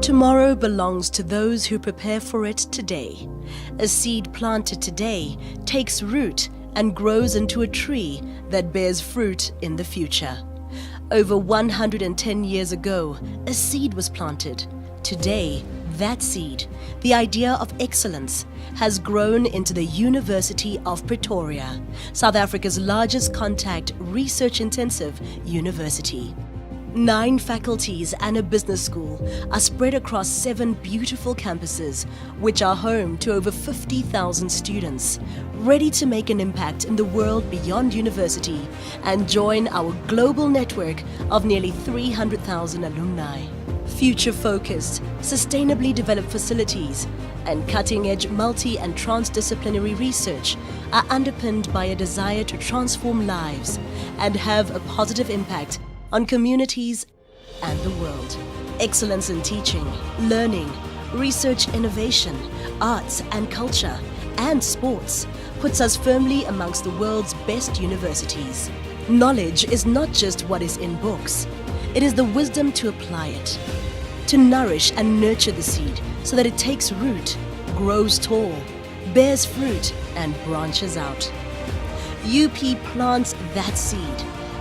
Tomorrow belongs to those who prepare for it today. A seed planted today takes root and grows into a tree that bears fruit in the future. Over 110 years ago, a seed was planted. Today, that seed, the idea of excellence, has grown into the University of Pretoria, South Africa's largest contact research-intensive university. 9 faculties and a business school are spread across 7 beautiful campuses, which are home to over 50,000 students, ready to make an impact in the world beyond university and join our global network of nearly 300,000 alumni. Future-focused, sustainably developed facilities and cutting-edge multi- and transdisciplinary research are underpinned by a desire to transform lives and have a positive impact on communities and the world. Excellence in teaching, learning, research innovation, arts and culture, and sports puts us firmly amongst the world's best universities. Knowledge is not just what is in books. It is the wisdom to apply it, to nourish and nurture the seed so that it takes root, grows tall, bears fruit, and branches out. UP plants that seed,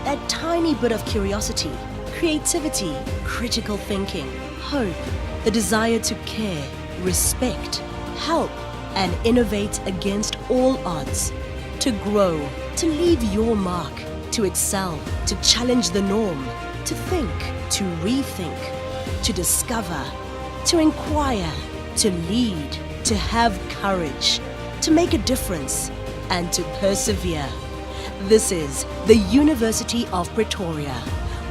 that tiny bit of curiosity, creativity, critical thinking, hope, the desire to care, respect, help, and innovate against all odds, to grow, to leave your mark, to excel, to challenge the norm, to think, to rethink, to discover, to inquire, to lead, to have courage, to make a difference, and to persevere. This is the University of Pretoria.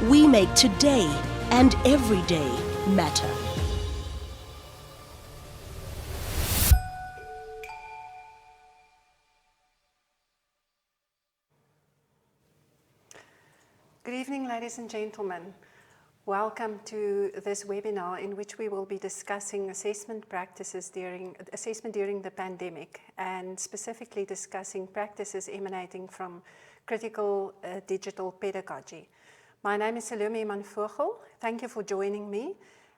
We make today and every day matter. Good evening, ladies and gentlemen. Welcome to this webinar in which we will be discussing assessment during the pandemic, and specifically discussing practices emanating from critical digital pedagogy. My name is Salomé Human-Vogel. Thank you for joining me.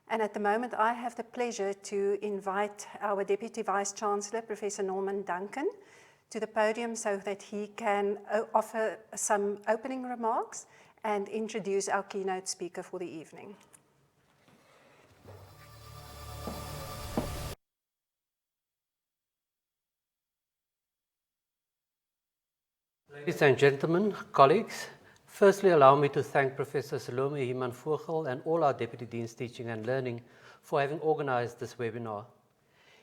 And at the moment, I have the pleasure to invite our Deputy Vice-Chancellor, Professor Norman Duncan, to the podium so that he can offer some opening remarks and introduce our keynote speaker for the evening. Ladies and gentlemen, colleagues, firstly allow me to thank Professor Salomé Human-Vogel and all our Deputy Deans Teaching and Learning for having organized this webinar.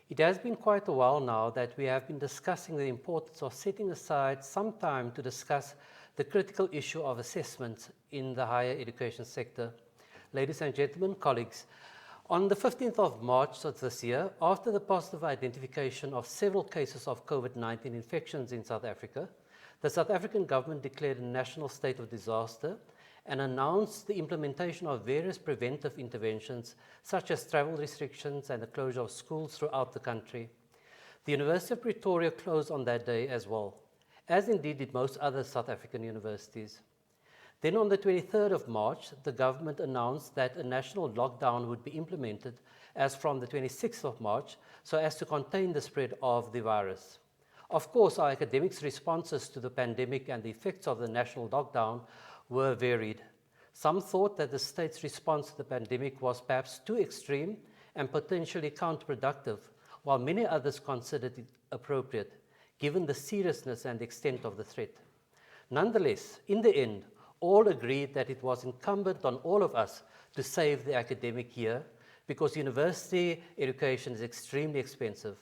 It has been quite a while now that we have been discussing the importance of setting aside some time to discuss the critical issue of assessment in the higher education sector. Ladies and gentlemen, colleagues, on the 15th of March of this year, after the positive identification of several cases of COVID-19 infections in South Africa, the South African government declared a national state of disaster and announced the implementation of various preventive interventions, such as travel restrictions and the closure of schools throughout the country. The University of Pretoria closed on that day as well, as indeed did most other South African universities. Then on the 23rd of March, the government announced that a national lockdown would be implemented as from the 26th of March, so as to contain the spread of the virus. Of course, our academics' responses to the pandemic and the effects of the national lockdown were varied. Some thought that the state's response to the pandemic was perhaps too extreme and potentially counterproductive, while many others considered it appropriate, given the seriousness and extent of the threat. Nonetheless, in the end, all agreed that it was incumbent on all of us to save the academic year, because university education is extremely expensive.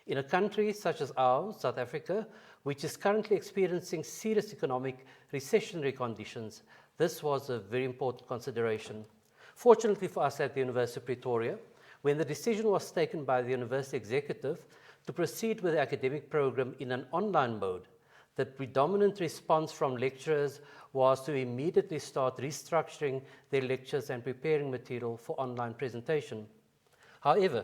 In a country such as ours, South Africa, which is currently experiencing serious economic recessionary conditions, this was a very important consideration. Fortunately for us at the University of Pretoria, when the decision was taken by the university executive to proceed with the academic program in an online mode, the predominant response from lecturers was to immediately start restructuring their lectures and preparing material for online presentation. However,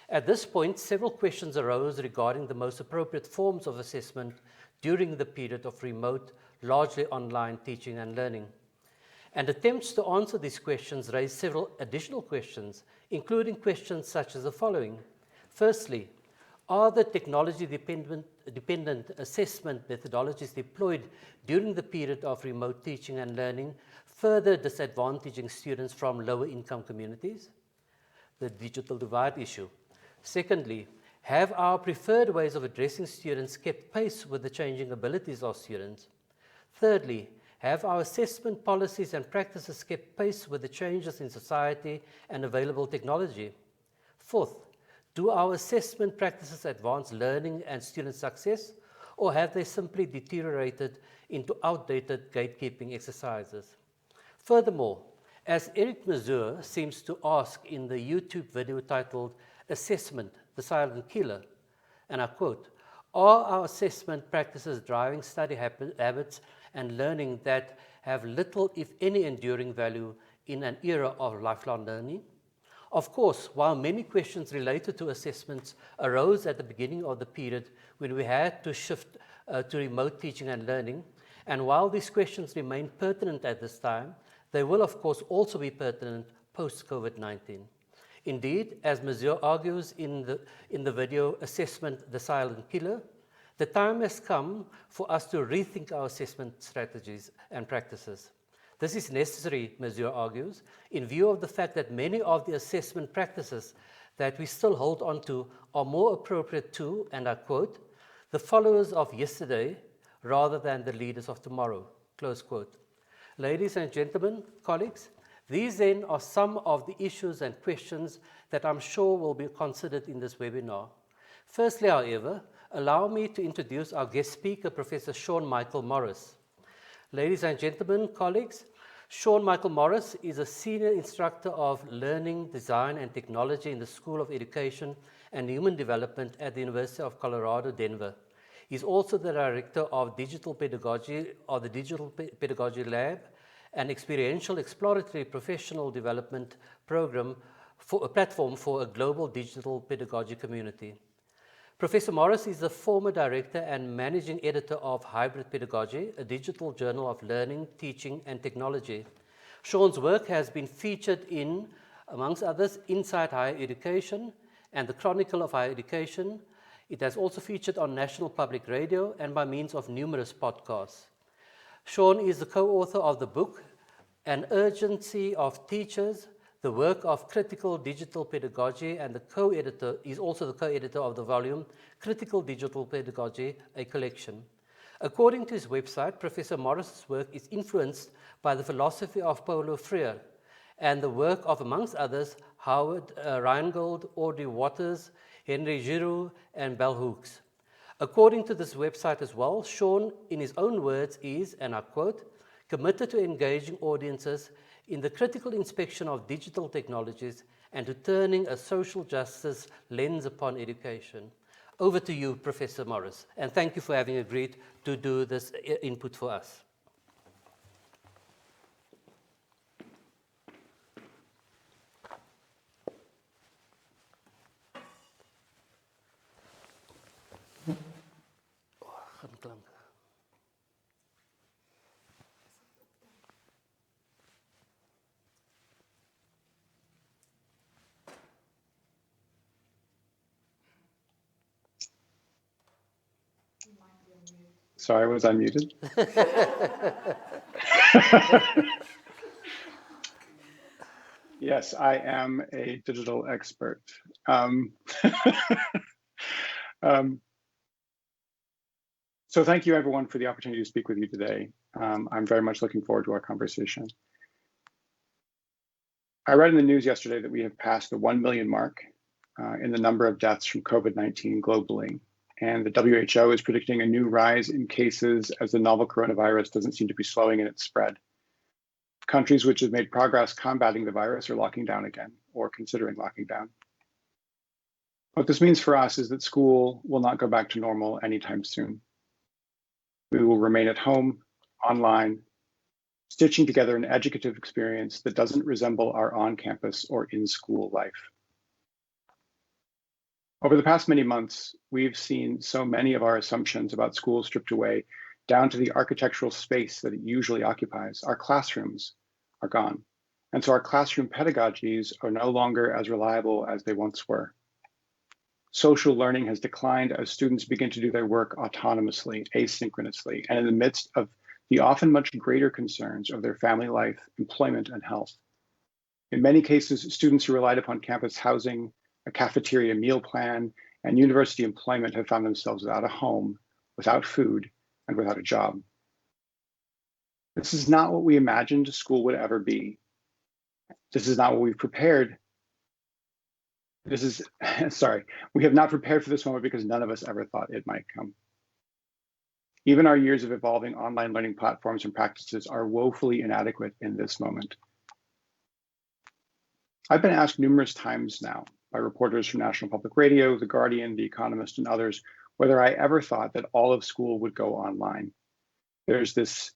at this point, several questions arose regarding the most appropriate forms of assessment during the period of remote, largely online teaching and learning. And attempts to answer these questions raise several additional questions, including questions such as the following. Firstly, are the technology-dependent assessment methodologies deployed during the period of remote teaching and learning further disadvantaging students from lower-income communities? The digital divide issue. Secondly, have our preferred ways of addressing students kept pace with the changing abilities of students? Thirdly, have our assessment policies and practices kept pace with the changes in society and available technology? Fourth, do our assessment practices advance learning and student success, or have they simply deteriorated into outdated gatekeeping exercises? Furthermore, as Eric Mazur seems to ask in the YouTube video titled Assessment, the Silent Killer, and I quote, are our assessment practices driving study habits and learning that have little, if any, enduring value in an era of lifelong learning? Of course, while many questions related to assessments arose at the beginning of the period when we had to shift to remote teaching and learning, and while these questions remain pertinent at this time, they will of course also be pertinent post-COVID-19. Indeed, as Mazur argues in the video Assessment, the Silent Killer, the time has come for us to rethink our assessment strategies and practices. This is necessary, Mazur argues, in view of the fact that many of the assessment practices that we still hold on to are more appropriate to, and I quote, the followers of yesterday rather than the leaders of tomorrow, close quote. Ladies and gentlemen, colleagues, these then are some of the issues and questions that I'm sure will be considered in this webinar. Firstly, however, allow me to introduce our guest speaker, Professor Sean Michael Morris. Ladies and gentlemen, colleagues, Sean Michael Morris is a senior instructor of learning, design, and technology in the School of Education and Human Development at the University of Colorado, Denver. He's also the director of Digital Pedagogy of the Digital Pedagogy Lab, an experiential exploratory professional development program for a platform for a global digital pedagogy community. Professor Morris is the former director and managing editor of Hybrid Pedagogy, a digital journal of learning, teaching, and technology. Sean's work has been featured in, amongst others, Inside Higher Education and the Chronicle of Higher Education. It has also featured on National Public Radio and by means of numerous podcasts. Sean is the co-author of the book, An Urgency of Teachers, the work of critical digital pedagogy, and is also the co-editor of the volume, Critical Digital Pedagogy, a collection. According to his website, Professor Morris's work is influenced by the philosophy of Paulo Freire and the work of, amongst others, Howard Rheingold, Audrey Waters, Henry Giroux, and Bell Hooks. According to this website as well, Sean, in his own words, is, and I quote, committed to engaging audiences in the critical inspection of digital technologies and to turning a social justice lens upon education. Over to you, Professor Morris, and thank you for having agreed to do this input for us. Sorry, was I muted? Yes, I am a digital expert. So thank you everyone for the opportunity to speak with you today. I'm very much looking forward to our conversation. I read in the news yesterday that we have passed the 1 million mark in the number of deaths from COVID-19 globally. And the WHO is predicting a new rise in cases as the novel coronavirus doesn't seem to be slowing in its spread. Countries which have made progress combating the virus are locking down again or considering locking down. What this means for us is that school will not go back to normal anytime soon. We will remain at home, online, stitching together an educative experience that doesn't resemble our on-campus or in-school life. Over the past many months, we've seen so many of our assumptions about school stripped away down to the architectural space that it usually occupies, our classrooms, are gone. And so our classroom pedagogies are no longer as reliable as they once were. Social learning has declined as students begin to do their work autonomously, asynchronously, and in the midst of the often much greater concerns of their family life, employment, and health. In many cases, students who relied upon campus housing, a cafeteria meal plan, and university employment have found themselves without a home, without food, and without a job. This is not what we imagined school would ever be. This is not what we've prepared. We have not prepared for this moment because none of us ever thought it might come. Even our years of evolving online learning platforms and practices are woefully inadequate in this moment. I've been asked numerous times now by reporters from National Public Radio, The Guardian, The Economist, and others, whether I ever thought that all of school would go online. There's this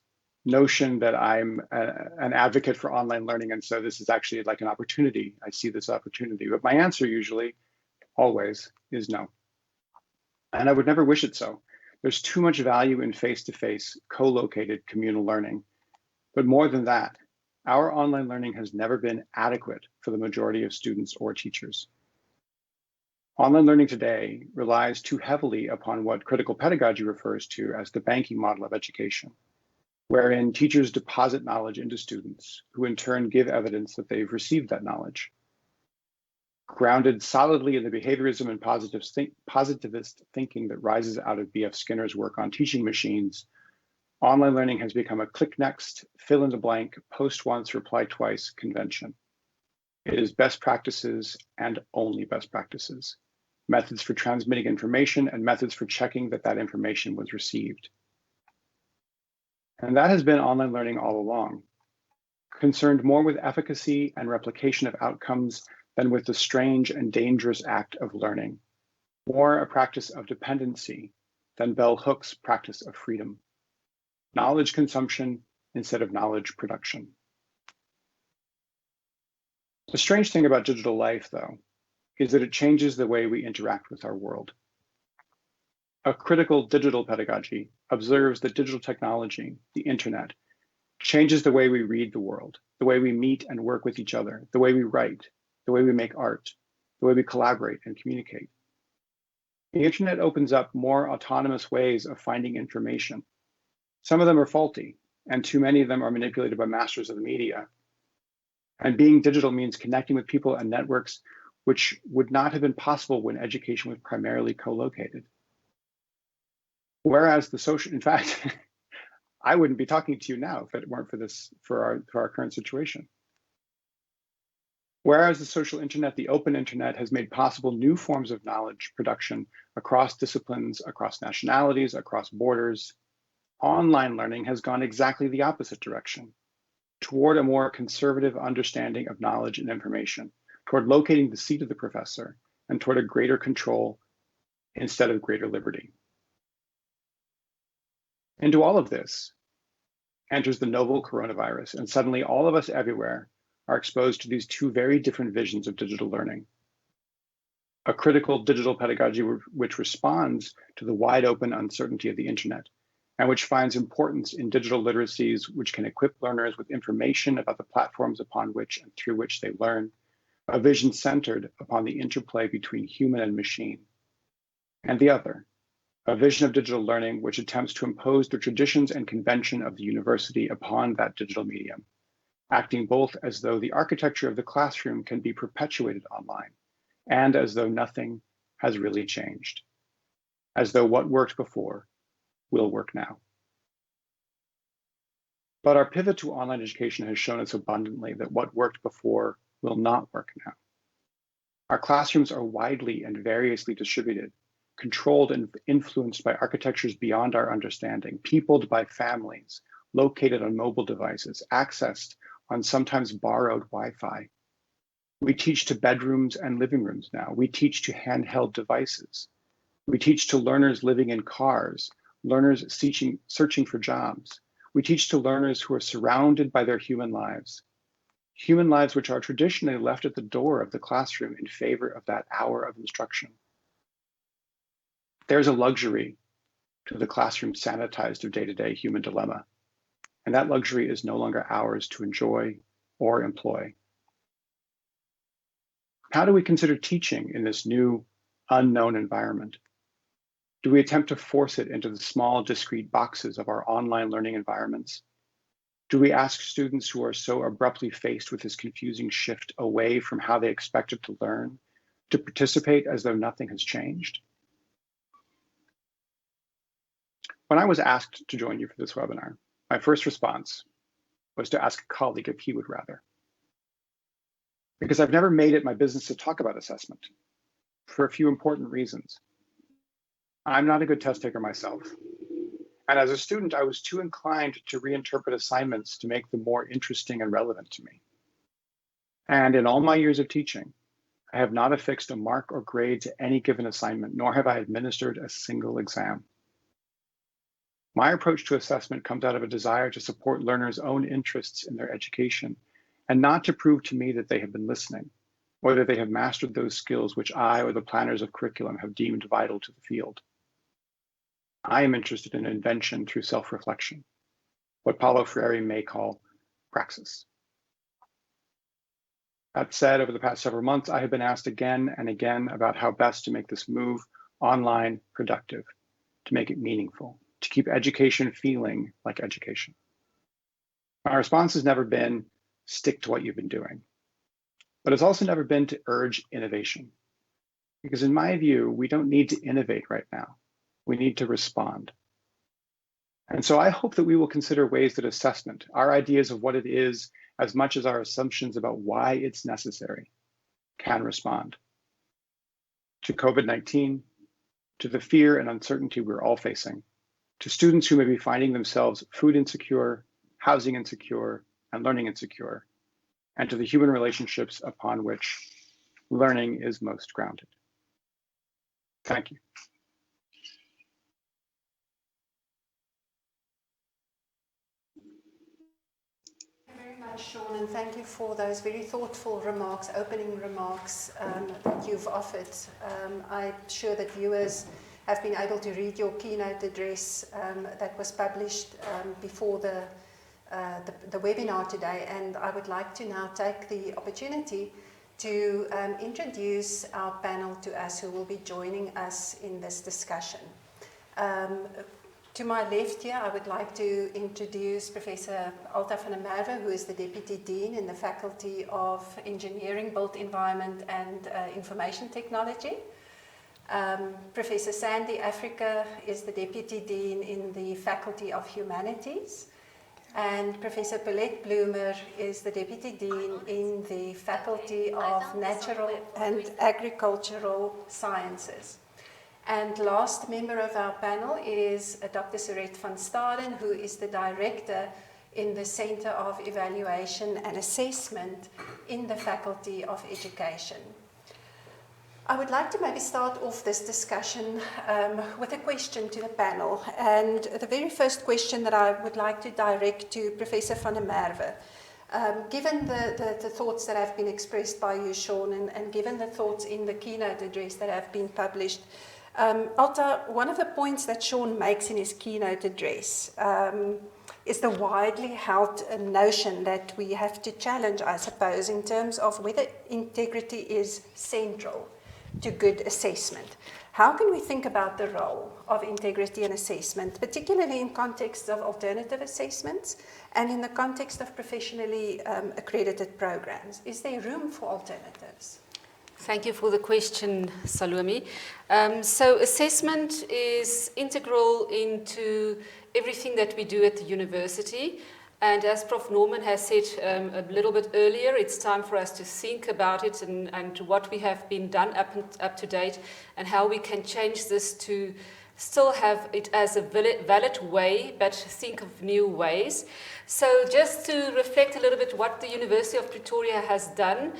notion that I'm an advocate for online learning, and so this is actually like an opportunity. I see this opportunity, but my answer usually, always, is no. And I would never wish it so. There's too much value in face-to-face, co-located communal learning. But more than that, our online learning has never been adequate for the majority of students or teachers. Online learning today relies too heavily upon what critical pedagogy refers to as the banking model of education, wherein teachers deposit knowledge into students, who in turn give evidence that they've received that knowledge. Grounded solidly in the behaviorism and positivist thinking that rises out of B.F. Skinner's work on teaching machines, online learning has become a click next, fill in the blank, post once, reply twice convention. It is best practices and only best practices, methods for transmitting information and methods for checking that that information was received. And that has been online learning all along, concerned more with efficacy and replication of outcomes than with the strange and dangerous act of learning, more a practice of dependency than Bell Hook's practice of freedom, knowledge consumption instead of knowledge production. The strange thing about digital life, though, is that it changes the way we interact with our world. A critical digital pedagogy observes that digital technology, the internet, changes the way we read the world, the way we meet and work with each other, the way we write, the way we make art, the way we collaborate and communicate. The internet opens up more autonomous ways of finding information. Some of them are faulty, and too many of them are manipulated by masters of the media. And being digital means connecting with people and networks which would not have been possible when education was primarily co-located. Whereas the social, in fact, I wouldn't be talking to you now if it weren't for our current situation. Whereas the social internet, the open internet, has made possible new forms of knowledge production across disciplines, across nationalities, across borders, online learning has gone exactly the opposite direction, toward a more conservative understanding of knowledge and information, toward locating the seat of the professor, and toward a greater control instead of greater liberty. Into all of this enters the novel coronavirus, and suddenly all of us everywhere are exposed to these two very different visions of digital learning. A critical digital pedagogy which responds to the wide open uncertainty of the internet, and which finds importance in digital literacies which can equip learners with information about the platforms upon which and through which they learn, a vision centered upon the interplay between human and machine. And the other, a vision of digital learning which attempts to impose the traditions and convention of the university upon that digital medium, acting both as though the architecture of the classroom can be perpetuated online, and as though nothing has really changed, as though what worked before will work now. But our pivot to online education has shown us abundantly that what worked before will not work now. Our classrooms are widely and variously distributed, controlled and influenced by architectures beyond our understanding, peopled by families, located on mobile devices, accessed on sometimes borrowed Wi-Fi. We teach to bedrooms and living rooms now. We teach to handheld devices. We teach to learners living in cars, learners searching for jobs. We teach to learners who are surrounded by their human lives which are traditionally left at the door of the classroom in favor of that hour of instruction. There's a luxury to the classroom sanitized of day-to-day human dilemma, and that luxury is no longer ours to enjoy or employ? How do we consider teaching in this new, unknown environment? Do we attempt to force it into the small, discrete boxes of our online learning environments? Do we ask students who are so abruptly faced with this confusing shift away from how they expected to learn to participate as though nothing has changed? When I was asked to join you for this webinar, my first response was to ask a colleague if he would rather. Because I've never made it my business to talk about assessment for a few important reasons. I'm not a good test taker myself. And as a student, I was too inclined to reinterpret assignments to make them more interesting and relevant to me. And in all my years of teaching, I have not affixed a mark or grade to any given assignment, nor have I administered a single exam. My approach to assessment comes out of a desire to support learners' own interests in their education, and not to prove to me that they have been listening, or that they have mastered those skills which I or the planners of curriculum have deemed vital to the field. I am interested in invention through self-reflection, what Paulo Freire may call praxis. That said, over the past several months, I have been asked again and again about how best to make this move online productive, to make it meaningful, to keep education feeling like education. My response has never been, stick to what you've been doing, but it's also never been to urge innovation. Because in my view, we don't need to innovate right now. We need to respond. And so I hope that we will consider ways that assessment, our ideas of what it is, as much as our assumptions about why it's necessary, can respond to COVID-19, to the fear and uncertainty we're all facing, to students who may be finding themselves food insecure, housing insecure, and learning insecure, and to the human relationships upon which learning is most grounded. Thank you. Sean, and thank you for those very thoughtful remarks, opening remarks that you've offered. I'm sure that viewers have been able to read your keynote address that was published before the webinar today, and I would like to now take the opportunity to introduce our panel to us who will be joining us in this discussion. To my left here, I would like to introduce Professor Alta van Merwe, who is the Deputy Dean in the Faculty of Engineering, Built Environment and Information Technology. Professor Sandy Africa is the Deputy Dean in the Faculty of Humanities. And Professor Paulette Bloomer is the Deputy Dean in the Faculty of Natural and Agricultural Sciences. And last member of our panel is Dr Surette van Staden, who is the Director in the Center of Evaluation and Assessment in the Faculty of Education. I would like to maybe start off this discussion with a question to the panel. And the very first question that I would like to direct to Professor van der Merwe. Given the thoughts that have been expressed by you, Sean, and given the thoughts in the keynote address that have been published, Alta, one of the points that Sean makes in his keynote address is the widely held notion that we have to challenge, I suppose, in terms of whether integrity is central to good assessment. How can we think about the role of integrity and assessment, particularly in context of alternative assessments and in the context of professionally accredited programs? Is there room for alternatives? Thank you for the question, Salomé. So assessment is integral into everything that we do at the university. And as Prof Norman has said a little bit earlier, it's time for us to think about it and what we have been done up to date and how we can change this to still have it as a valid way, but think of new ways. So just to reflect a little bit what the University of Pretoria has done,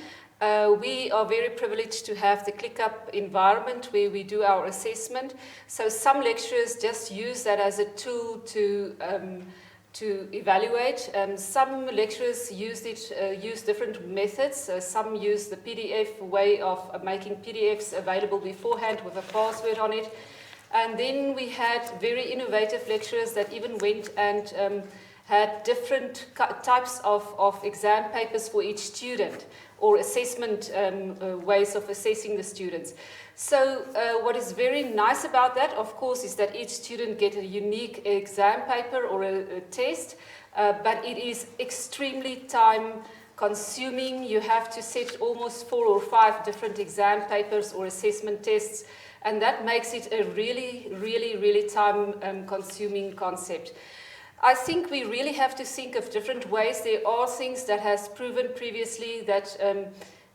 we are very privileged to have the ClickUp environment where we do our assessment. So some lecturers just use that as a tool to evaluate. Some lecturers use different methods. Some use the PDF way of making PDFs available beforehand with a password on it. And then we had very innovative lecturers that even went and had different types of exam papers for each student, or assessment ways of assessing the students. So what is very nice about that, of course, is that each student gets a unique exam paper or a test, but it is extremely time consuming. You have to set almost 4 or 5 different exam papers or assessment tests, and that makes it a really time consuming concept. I think we really have to think of different ways. There are things that has proven previously that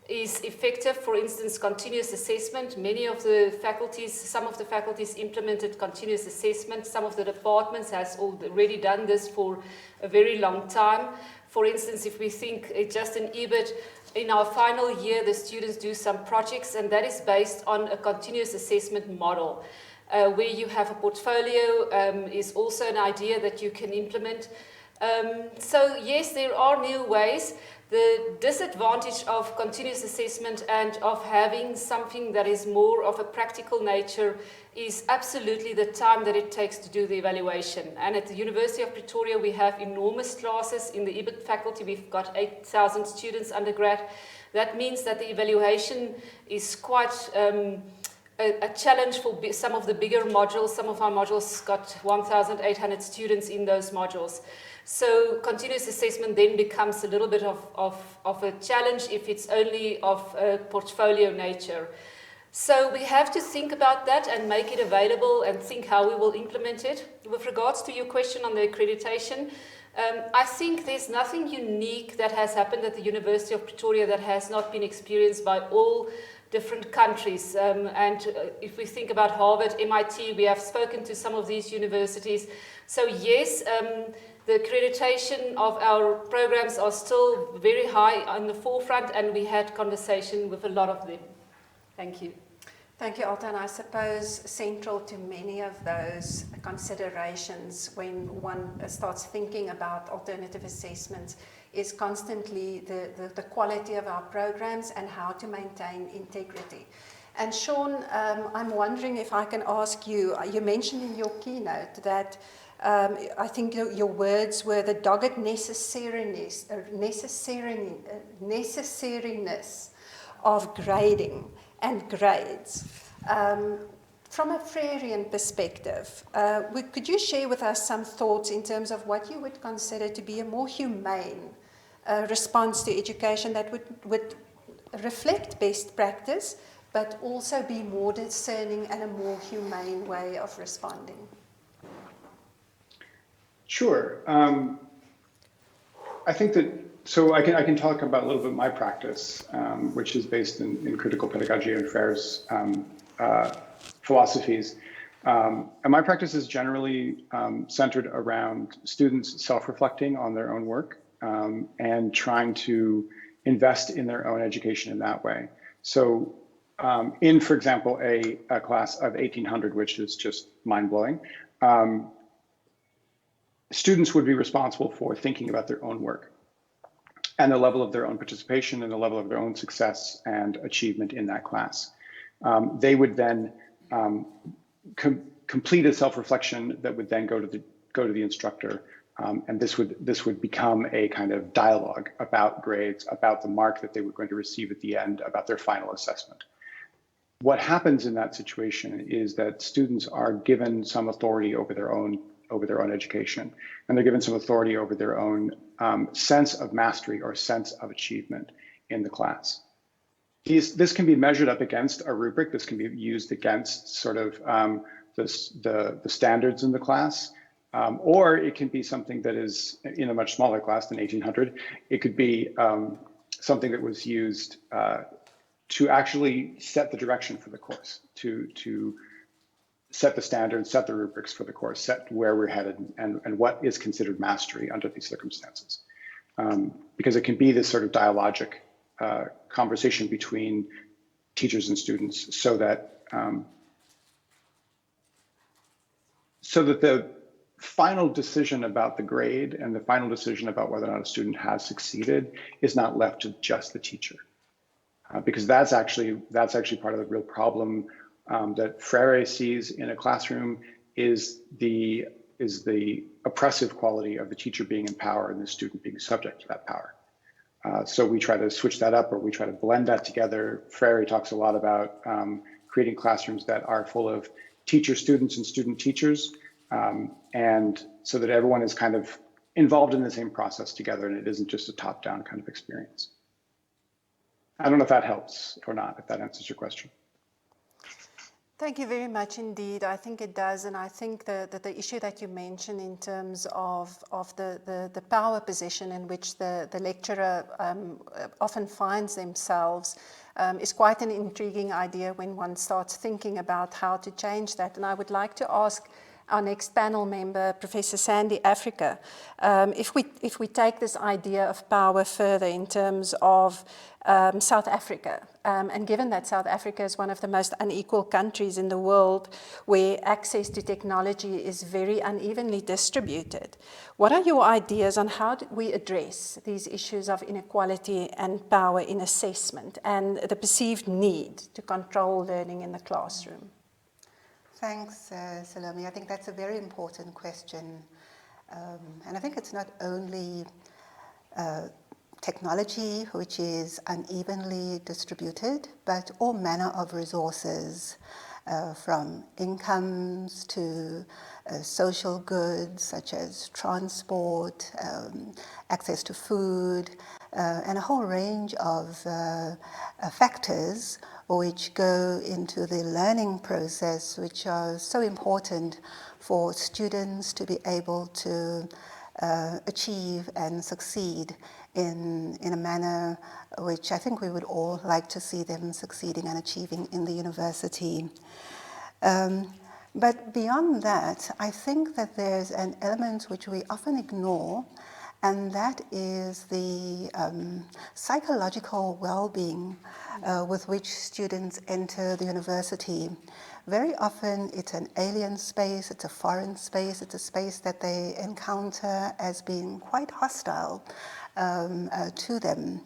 is effective. For instance, continuous assessment. Many of the faculties, some of the faculties implemented continuous assessment. Some of the departments has already done this for a very long time. For instance, if we think just in EBIT, in our final year, the students do some projects, and that is based on a continuous assessment model. Where you have a portfolio is also an idea that you can implement. So yes, there are new ways. The disadvantage of continuous assessment and of having something that is more of a practical nature is absolutely the time that it takes to do the evaluation. And at the University of Pretoria, we have enormous classes. In the EBIT faculty, we've got 8,000 students undergrad. That means that the evaluation is quite a challenge for some of the bigger modules. Some of our modules got 1,800 students in those modules. So continuous assessment then becomes a little bit of a challenge if it's only of a portfolio nature. So we have to think about that and make it available and think how we will implement it. With regards to your question on the accreditation, I think there's nothing unique that has happened at the University of Pretoria that has not been experienced by all different countries. If we think about Harvard, MIT, we have spoken to some of these universities. So yes, the accreditation of our programs are still very high on the forefront, and we had conversation with a lot of them. Thank you. Thank you, Alta. And I suppose central to many of those considerations when one starts thinking about alternative assessments is constantly the quality of our programs and how to maintain integrity. And Sean, I'm wondering if I can ask you, you mentioned in your keynote that I think your words were the dogged necessariness of grading and grades. From a Freirean perspective, could you share with us some thoughts in terms of what you would consider to be a more humane response to education that would reflect best practice, but also be more discerning and a more humane way of responding? Sure. I think that, so I can talk about a little bit my practice, which is based in critical pedagogy and Freire's philosophies. And my practice is generally centered around students self-reflecting on their own work and trying to invest in their own education in that way. So in, for example, a class of 1,800, which is just mind-blowing, students would be responsible for thinking about their own work and the level of their own participation and the level of their own success and achievement in that class. They would then complete a self-reflection that would then go to the instructor, and this would become a kind of dialogue about grades, about the mark that they were going to receive at the end, about their final assessment. What happens in that situation is that students are given some authority over their own education, and they're given some authority over their own sense of mastery or sense of achievement in the class. This can be measured up against a rubric. This can be used against sort of the standards in the class, or it can be something that is in a much smaller class than 1,800. It could be something that was used to actually set the direction for the course, to set the standards, set the rubrics for the course, set where we're headed, and what is considered mastery under these circumstances. Because it can be this sort of dialogic conversation between teachers and students, so that the final decision about the grade and the final decision about whether or not a student has succeeded is not left to just the teacher, because that's actually part of the real problem that Freire sees in a classroom, is the is the oppressive quality of the teacher being in power and the student being subject to that power. So we try to switch that up, or we try to blend that together. Freire talks a lot about creating classrooms that are full of teacher students and student teachers, and so that everyone is kind of involved in the same process together, and it isn't just a top-down kind of experience. I don't know if that helps or not, if that answers your question. Thank you very much indeed. I think it does, and I think that the issue that you mentioned in terms of the power position in which the lecturer often finds themselves is quite an intriguing idea when one starts thinking about how to change that. And I would like to ask our next panel member, Professor Sandy Africa, if we take this idea of power further in terms of South Africa, and given that South Africa is one of the most unequal countries in the world where access to technology is very unevenly distributed, what are your ideas on how do we address these issues of inequality and power in assessment and the perceived need to control learning in the classroom? Thanks, Salomé. I think that's a very important question. And I think it's not only technology which is unevenly distributed, but all manner of resources, from incomes to social goods such as transport, access to food, and a whole range of factors which go into the learning process, which are so important for students to be able to achieve and succeed in a manner which I think we would all like to see them succeeding and achieving in the university. But beyond that, I think that there's an element which we often ignore, and that is the psychological well-being with which students enter the university. Very often it's an alien space, it's a foreign space, it's a space that they encounter as being quite hostile to them.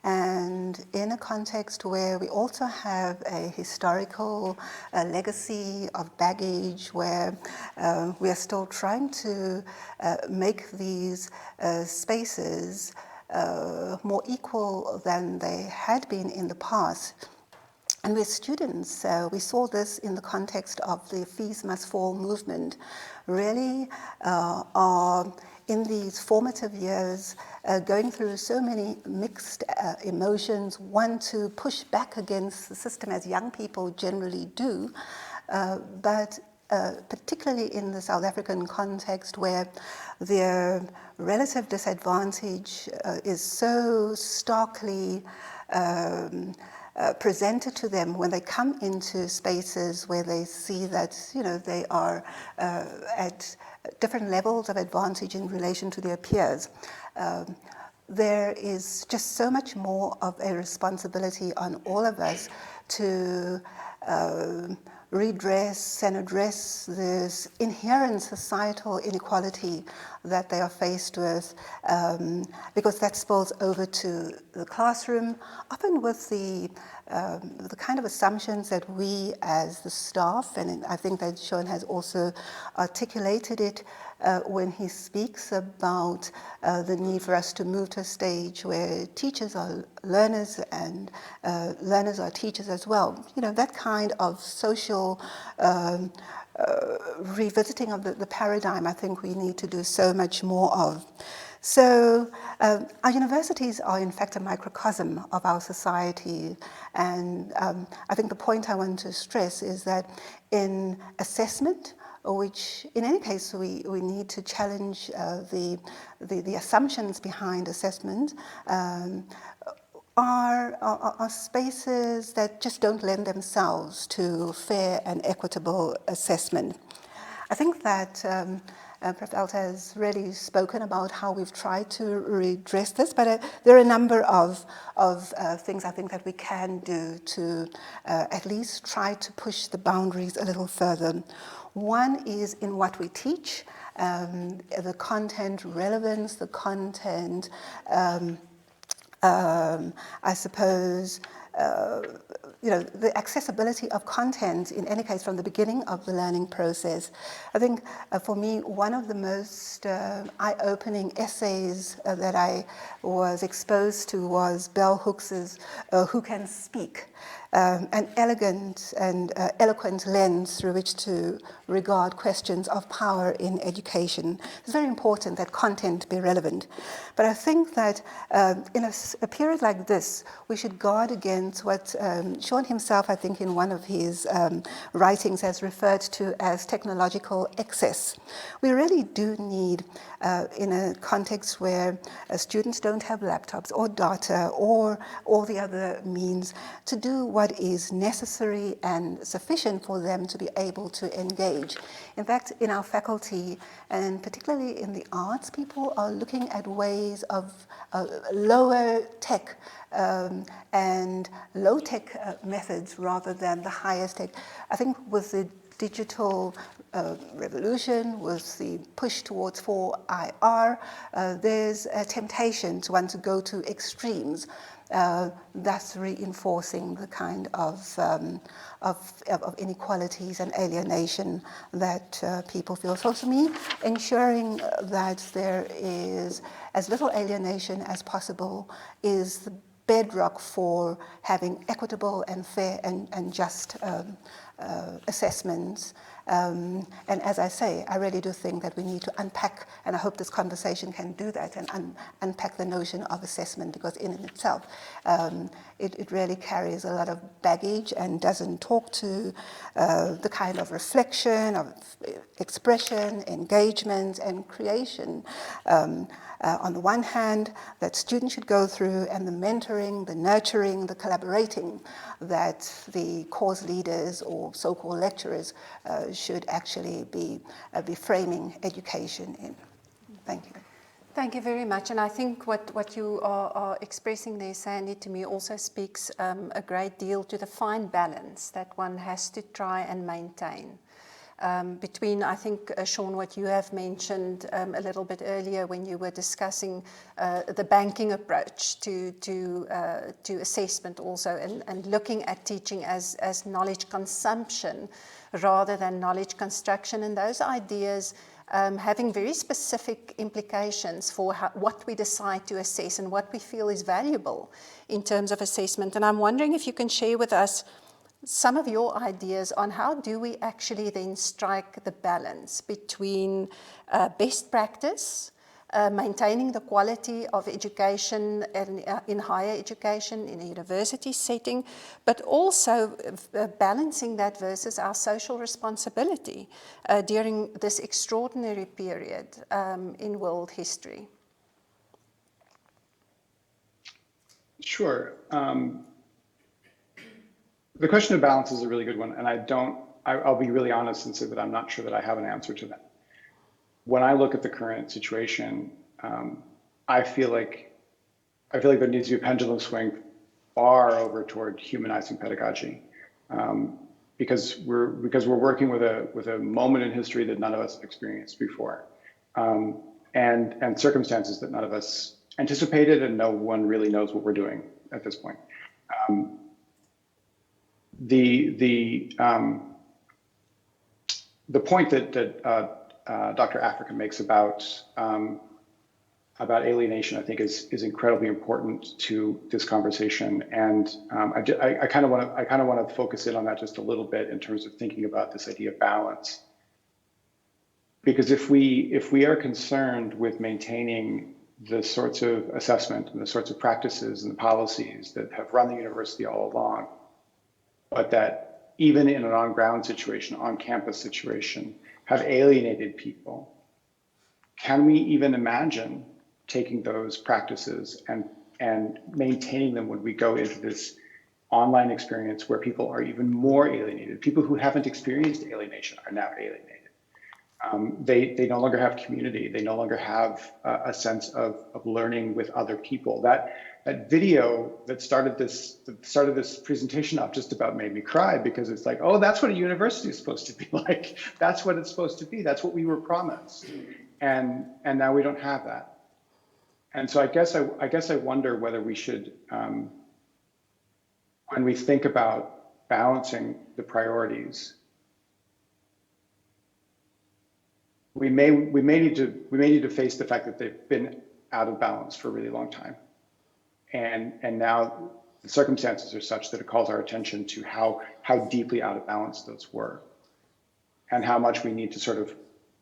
And in a context where we also have a historical legacy of baggage, where we are still trying to make these spaces more equal than they had been in the past. And with students, we saw this in the context of the Fees Must Fall movement, really are in these formative years going through so many mixed emotions, one to push back against the system as young people generally do, but particularly in the South African context where their relative disadvantage is so starkly presented to them when they come into spaces where they see that, you know, they are at different levels of advantage in relation to their peers. There is just so much more of a responsibility on all of us to redress and address this inherent societal inequality that they are faced with, because that spills over to the classroom, often with the kind of assumptions that we as the staff, and I think that Sean has also articulated it when he speaks about the need for us to move to a stage where teachers are learners and learners are teachers as well. You know, that kind of social revisiting of the paradigm, I think we need to do so much more of. So our universities are in fact a microcosm of our society, and I think the point I want to stress is that in assessment, which in any case we need to challenge the assumptions behind assessment, are spaces that just don't lend themselves to fair and equitable assessment. I think that Prof. Alta has really spoken about how we've tried to redress this, but there are a number of things I think that we can do to at least try to push the boundaries a little further. One is in what we teach, the content relevance, the content, I suppose, the accessibility of content, in any case, from the beginning of the learning process. I think for me, one of the most eye-opening essays that I was exposed to was Bell Hooks's Who Can Speak? An elegant and eloquent lens through which to regard questions of power in education. It's very important that content be relevant. But I think that in a period like this, we should guard against what Sean himself, I think in one of his writings, has referred to as technological excess. We really do need, in a context where students don't have laptops or data or all the other means, to do what is necessary and sufficient for them to be able to engage. In fact, in our faculty, and particularly in the arts, people are looking at ways of lower tech and low-tech methods rather than the highest tech. I think with the digital revolution, with the push towards 4IR, there's a temptation to want to go to extremes, thus reinforcing the kind of inequalities and alienation that people feel. So for me, ensuring that there is as little alienation as possible is the bedrock for having equitable and fair and just assessments. And as I say, I really do think that we need to unpack, and I hope this conversation can do that, and unpack the notion of assessment, because in itself, it really carries a lot of baggage and doesn't talk to the kind of reflection, of expression, engagement, and creation. On the one hand, that students should go through, and the mentoring, the nurturing, the collaborating that the course leaders or so-called lecturers should actually be framing education in. Thank you. Thank you very much. And I think what you are expressing there, Sandy, to me also speaks a great deal to the fine balance that one has to try and maintain. Between, I think, Sean, what you have mentioned a little bit earlier when you were discussing the banking approach to assessment also, and looking at teaching as knowledge consumption rather than knowledge construction, and those ideas having very specific implications for what we decide to assess and what we feel is valuable in terms of assessment. And I'm wondering if you can share with us some of your ideas on how do we actually then strike the balance between best practice, maintaining the quality of education in higher education, in a university setting, but also balancing that versus our social responsibility during this extraordinary period in world history. Sure. The question of balance is a really good one, and I'll be really honest and say that I'm not sure that I have an answer to that. When I look at the current situation, I feel like there needs to be a pendulum swing far over toward humanizing pedagogy, because we're working with a moment in history that none of us have experienced before, and circumstances that none of us anticipated, and no one really knows what we're doing at this point. The point that Dr. Africa makes about alienation, I think, is incredibly important to this conversation, and I kind of want to focus in on that just a little bit in terms of thinking about this idea of balance, because if we are concerned with maintaining the sorts of assessment and the sorts of practices and the policies that have run the university all along, but that even in an on-ground situation, on-campus situation, have alienated people, can we even imagine taking those practices and maintaining them when we go into this online experience where people are even more alienated? People who haven't experienced alienation are now alienated. They no longer have community. They no longer have a sense of learning with other people. That video that started this presentation off just about made me cry, because it's like, oh, that's what a university is supposed to be like. That's what it's supposed to be. That's what we were promised, and now we don't have that. And so I guess I wonder whether we should when we think about balancing the priorities, we may need to face the fact that they've been out of balance for a really long time, and now the circumstances are such that it calls our attention to how deeply out of balance those were, and how much we need to sort of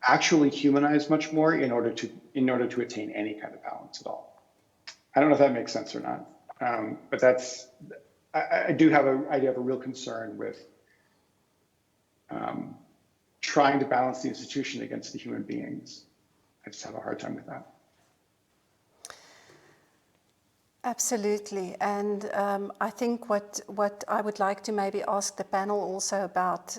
actually humanize much more in order to attain any kind of balance at all. I don't know if that makes sense or not, but that's I do have a real concern with trying to balance the institution against the human beings. I just have a hard time with that. Absolutely, and I think what I would like to maybe ask the panel also about,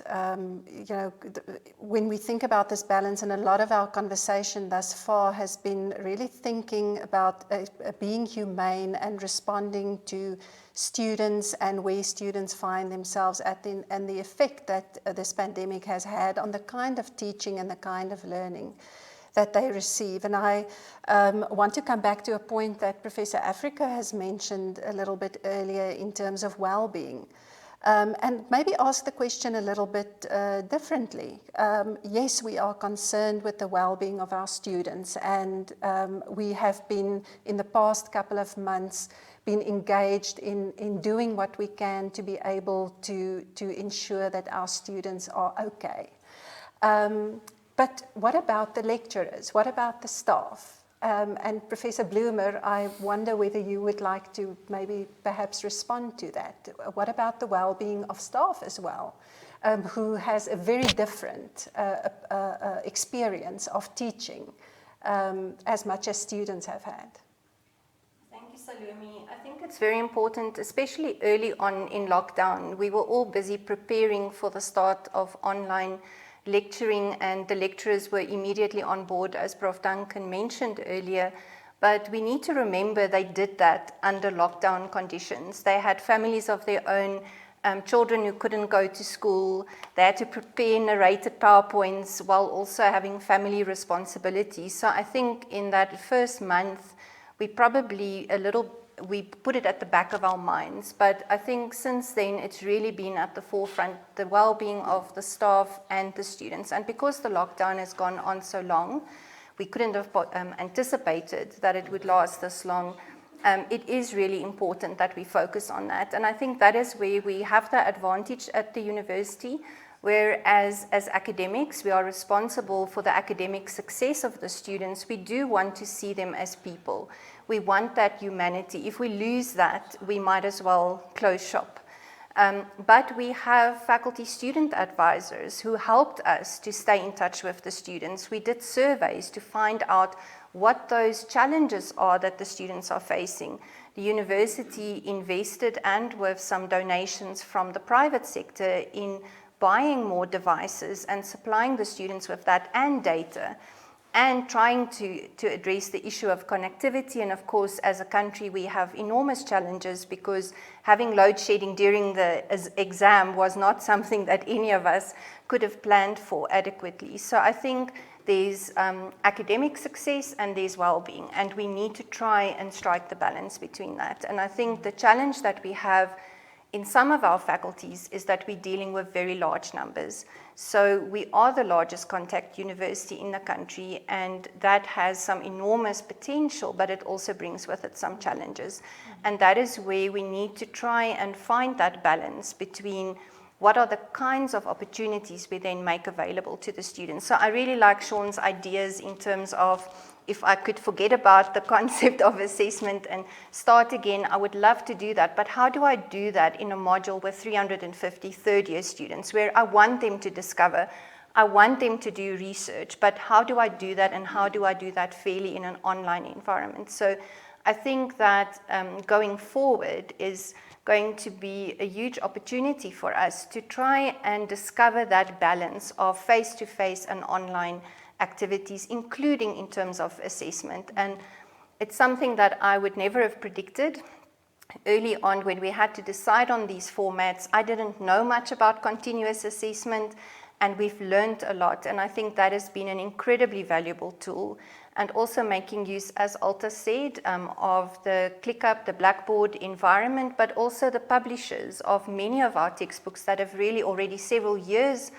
when we think about this balance, and a lot of our conversation thus far has been really thinking about being humane and responding to students and where students find themselves at, and the effect that this pandemic has had on the kind of teaching and the kind of learning that they receive. And I want to come back to a point that Professor Africa has mentioned a little bit earlier in terms of well-being. And maybe ask the question a little bit differently. Yes, we are concerned with the well-being of our students, and we have been, in the past couple of months, been engaged in doing what we can to be able to ensure that our students are okay. But what about the lecturers? What about the staff? And Professor Bloomer, I wonder whether you would like to maybe perhaps respond to that. What about the well-being of staff as well, who has a very different experience of teaching, as much as students have had? Thank you, Salomé. I think it's very important, especially early on in lockdown. We were all busy preparing for the start of online lecturing, and the lecturers were immediately on board, as Prof Duncan mentioned earlier. But we need to remember they did that under lockdown conditions. They had families of their own, children who couldn't go to school. They had to prepare narrated PowerPoints while also having family responsibilities. So I think in that first month, we probably we put it at the back of our minds, but I think since then it's really been at the forefront, the well-being of the staff and the students. And because the lockdown has gone on so long, we couldn't have anticipated that it would last this long. It is really important that we focus on that, and I think that is where we have the advantage at the university, whereas as academics we are responsible for the academic success of the students. We do want to see them as people. We want that humanity. If we lose that, we might as well close shop. But we have faculty student advisors who helped us to stay in touch with the students. We did surveys to find out what those challenges are that the students are facing. The university invested, and with some donations from the private sector, in buying more devices and supplying the students with that and data, and trying to address the issue of connectivity. And of course, as a country, we have enormous challenges because having load shedding during the exam was not something that any of us could have planned for adequately. So I think there's academic success and there's well-being, and we need to try and strike the balance between that. And I think the challenge that we have in some of our faculties is that we're dealing with very large numbers. So we are the largest contact university in the country, and that has some enormous potential, but it also brings with it some challenges. And that is where we need to try and find that balance between what are the kinds of opportunities we then make available to the students. So I really like Sean's ideas in terms of, if I could forget about the concept of assessment and start again, I would love to do that. But how do I do that in a module with 350 third-year students, where I want them to discover, I want them to do research, but how do I do that, and how do I do that fairly in an online environment? So I think that going forward is going to be a huge opportunity for us to try and discover that balance of face-to-face and online activities, including in terms of assessment. And it's something that I would never have predicted. Early on, when we had to decide on these formats, I didn't know much about continuous assessment, and we've learned a lot. And I think that has been an incredibly valuable tool. and also making use, as Alta said, of the ClickUp, the Blackboard environment, but also the publishers of many of our textbooks that have really already several years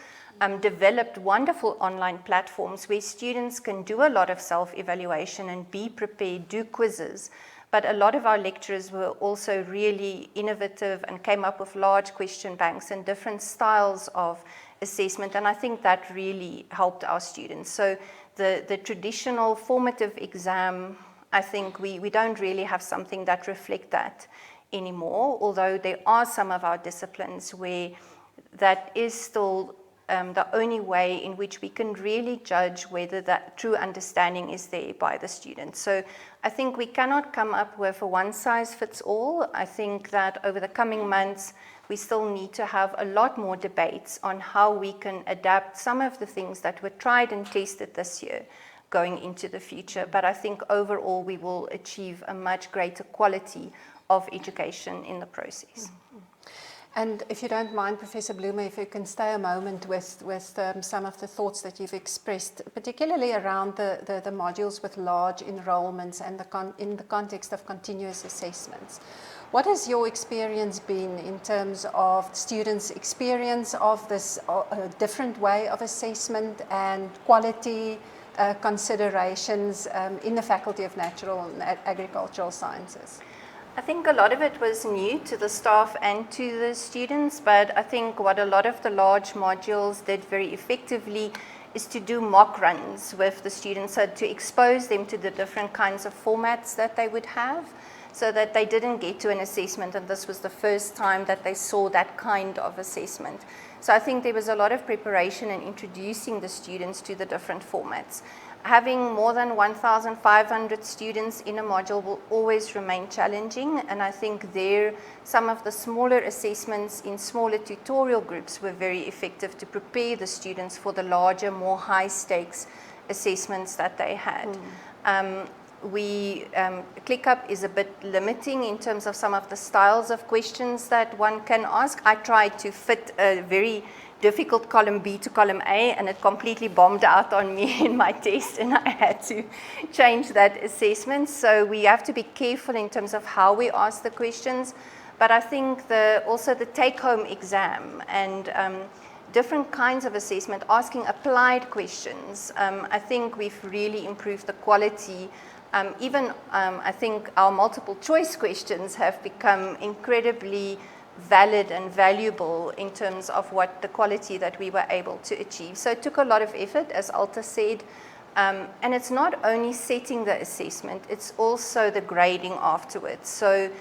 developed wonderful online platforms where students can do a lot of self-evaluation and be prepared, do quizzes. But a lot of our lecturers were also really innovative and came up with large question banks and different styles of assessment, and I think that really helped our students. So the traditional formative exam, I think we don't really have something that reflects that anymore, although there are some of our disciplines where that is still the only way in which we can really judge whether that true understanding is there by the students. So I think we cannot come up with a one-size-fits-all. I think that over the coming months, we still need to have a lot more debates on how we can adapt some of the things that were tried and tested this year going into the future. But I think overall we will achieve a much greater quality of education in the process. And if you don't mind, Professor Bloomer, if you can stay a moment with some of the thoughts that you've expressed, particularly around the modules with large enrollments and in the context of continuous assessments. What has your experience been in terms of students' experience of this different way of assessment and quality considerations in the Faculty of Natural and Agricultural Sciences? I think a lot of it was new to the staff and to the students, but I think what a lot of the large modules did very effectively is to do mock runs with the students, so to expose them to the different kinds of formats that they would have, so that they didn't get to an assessment and this was the first time that they saw that kind of assessment. So I think there was a lot of preparation in introducing the students to the different formats. Having more than 1,500 students in a module will always remain challenging, and I think there some of the smaller assessments in smaller tutorial groups were very effective to prepare the students for the larger, more high-stakes assessments that they had. ClickUp is a bit limiting in terms of some of the styles of questions that one can ask. I tried to fit a very difficult column B to column A, and it completely bombed out on me in my test, and I had to change that assessment. So we have to be careful in terms of how we ask the questions, but I think also the take-home exam and different kinds of assessment, asking applied questions, I think we've really improved the quality. I think our multiple choice questions have become incredibly valid and valuable in terms of what the quality that we were able to achieve. So it took a lot of effort, as Alta said, and it's not only setting the assessment, it's also the grading afterwards. So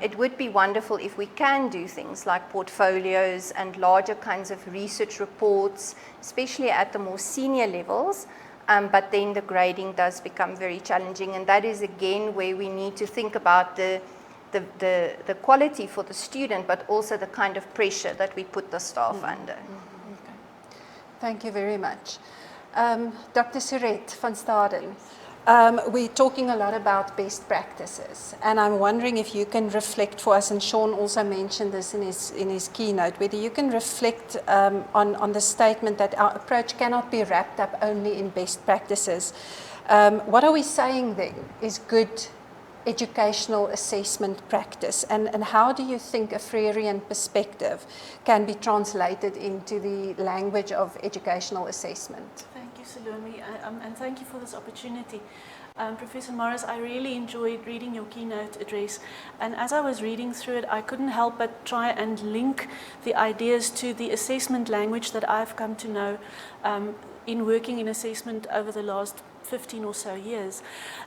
it would be wonderful if we can do things like portfolios and larger kinds of research reports, especially at the more senior levels, but then the grading does become very challenging, and that is again where we need to think about the quality for the student, but also the kind of pressure that we put the staff under. Okay. Thank you very much. Dr. Surette van Staden, we're talking a lot about best practices, and I'm wondering if you can reflect for us, and Sean also mentioned this in his keynote, whether you can reflect on the statement that our approach cannot be wrapped up only in best practices. What are we saying then is good educational assessment practice, and how do you think a Freirean perspective can be translated into the language of educational assessment? Thank you, Salomé, and thank you for this opportunity. Professor Morris, I really enjoyed reading your keynote address, and as I was reading through it, I couldn't help but try and link the ideas to the assessment language that I've come to know in working in assessment over the last 15 or so years.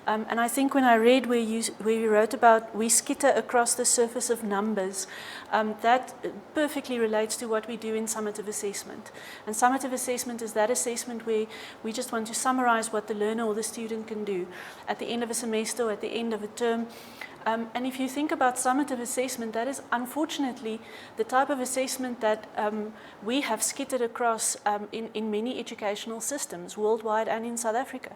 And I think when I read where you wrote about we skitter across the surface of numbers, that perfectly relates to what we do in summative assessment. And summative assessment is that assessment where we just want to summarize what the learner or the student can do at the end of a semester or at the end of a term. And if you think about summative assessment, that is unfortunately the type of assessment that we have skittered across in many educational systems worldwide and in South Africa.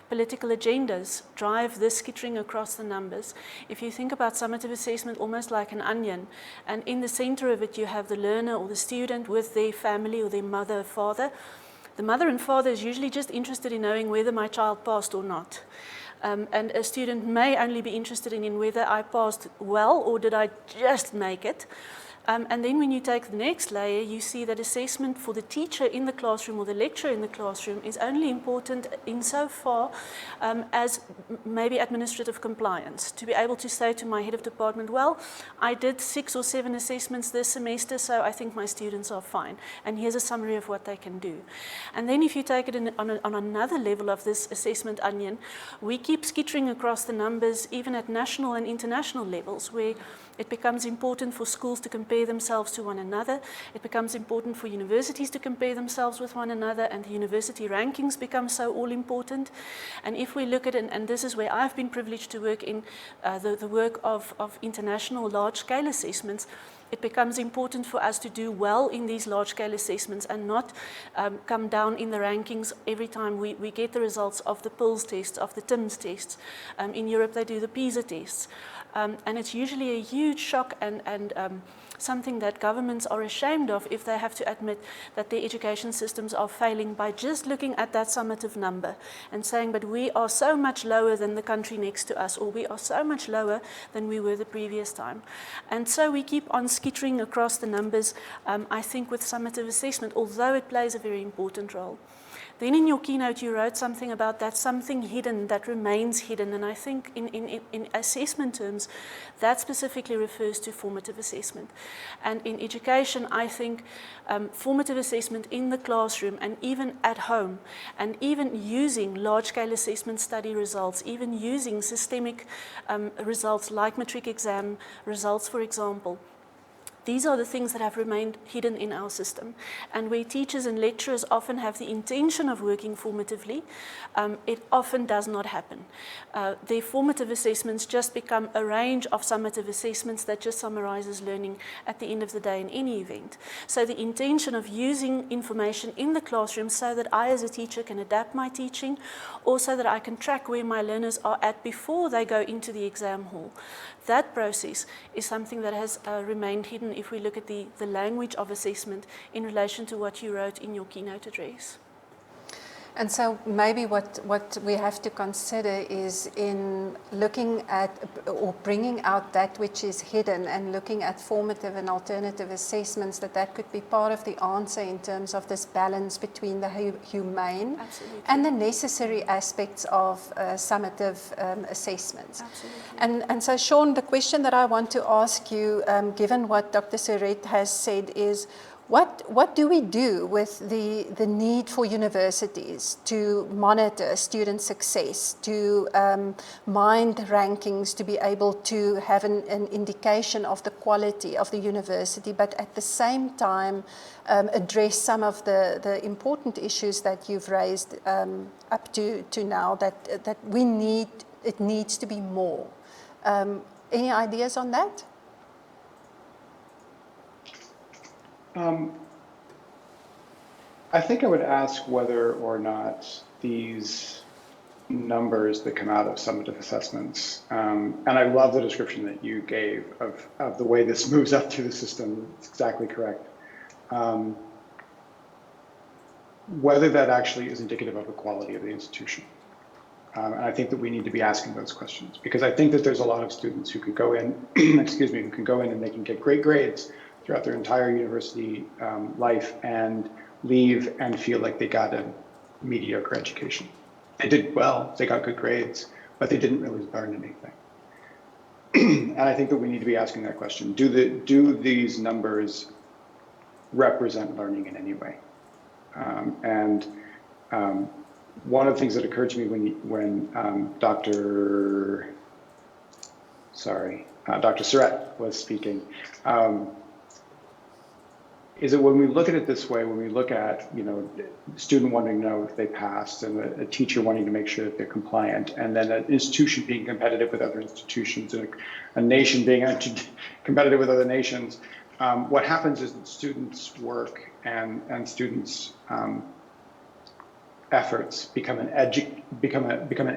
Political agendas drive this skittering across the numbers. If you think about summative assessment almost like an onion, and in the center of it you have the learner or the student with their family or their mother or father. The mother and father is usually just interested in knowing whether my child passed or not. And a student may only be interested in whether I passed well or did I just make it. And then when you take the next layer, you see that assessment for the teacher in the classroom or the lecturer in the classroom is only important insofar as maybe administrative compliance. To be able to say to my head of department, well, I did 6 or 7 assessments this semester, so I think my students are fine. And here's a summary of what they can do. And then if you take it on another level of this assessment onion, we keep skittering across the numbers even at national and international levels, where it becomes important for schools to compare themselves to one another. It becomes important for universities to compare themselves with one another, and the university rankings become so all important. And if we look at it, and this is where I've been privileged to work in the work of international large-scale assessments, it becomes important for us to do well in these large-scale assessments and not come down in the rankings every time we get the results of the PILS tests, of the TIMS tests. In Europe, they do the PISA tests. And it's usually a huge shock and something that governments are ashamed of if they have to admit that their education systems are failing by just looking at that summative number and saying, but we are so much lower than the country next to us, or we are so much lower than we were the previous time. And so we keep on skittering across the numbers, I think, with summative assessment, although it plays a very important role. Then in your keynote, you wrote something about that something hidden that remains hidden. And I think in assessment terms, that specifically refers to formative assessment. And in education, I think formative assessment in the classroom and even at home, and even using large-scale assessment study results, even using systemic results like matric exam results, for example, these are the things that have remained hidden in our system. And where teachers and lecturers often have the intention of working formatively, it often does not happen. Their formative assessments just become a range of summative assessments that just summarizes learning at the end of the day in any event. So the intention of using information in the classroom so that I as a teacher can adapt my teaching, or so that I can track where my learners are at before they go into the exam hall. That process is something that has remained hidden if we look at the language of assessment in relation to what you wrote in your keynote address. And so maybe what we have to consider is in looking at or bringing out that which is hidden and looking at formative and alternative assessments, that could be part of the answer in terms of this balance between the humane Absolutely. and the necessary aspects of summative assessments. Absolutely. And so, Sean, the question that I want to ask you, given what Dr. Surette has said, is what do we do with the need for universities to monitor student success, to mind rankings, to be able to have an indication of the quality of the university, but at the same time address some of the important issues that you've raised up to now, that it needs to be more. Any ideas on that? I think I would ask whether or not these numbers that come out of summative assessments, and I love the description that you gave of the way this moves up through the system. It's exactly correct. Whether that actually is indicative of the quality of the institution. And I think that we need to be asking those questions, because I think that there's a lot of students who can go in, excuse me, who can go in and they can get great grades throughout their entire university life and leave and feel like they got a mediocre education. They did well, they got good grades, but they didn't really learn anything. And I think that we need to be asking that question. Do these numbers represent learning in any way? One of the things that occurred to me when Dr. Surette was speaking, is that when we look at it this way, when we look at, student wanting to know if they passed and a teacher wanting to make sure that they're compliant, and then an institution being competitive with other institutions and a nation being competitive with other nations, what happens is that students' work and students' efforts become an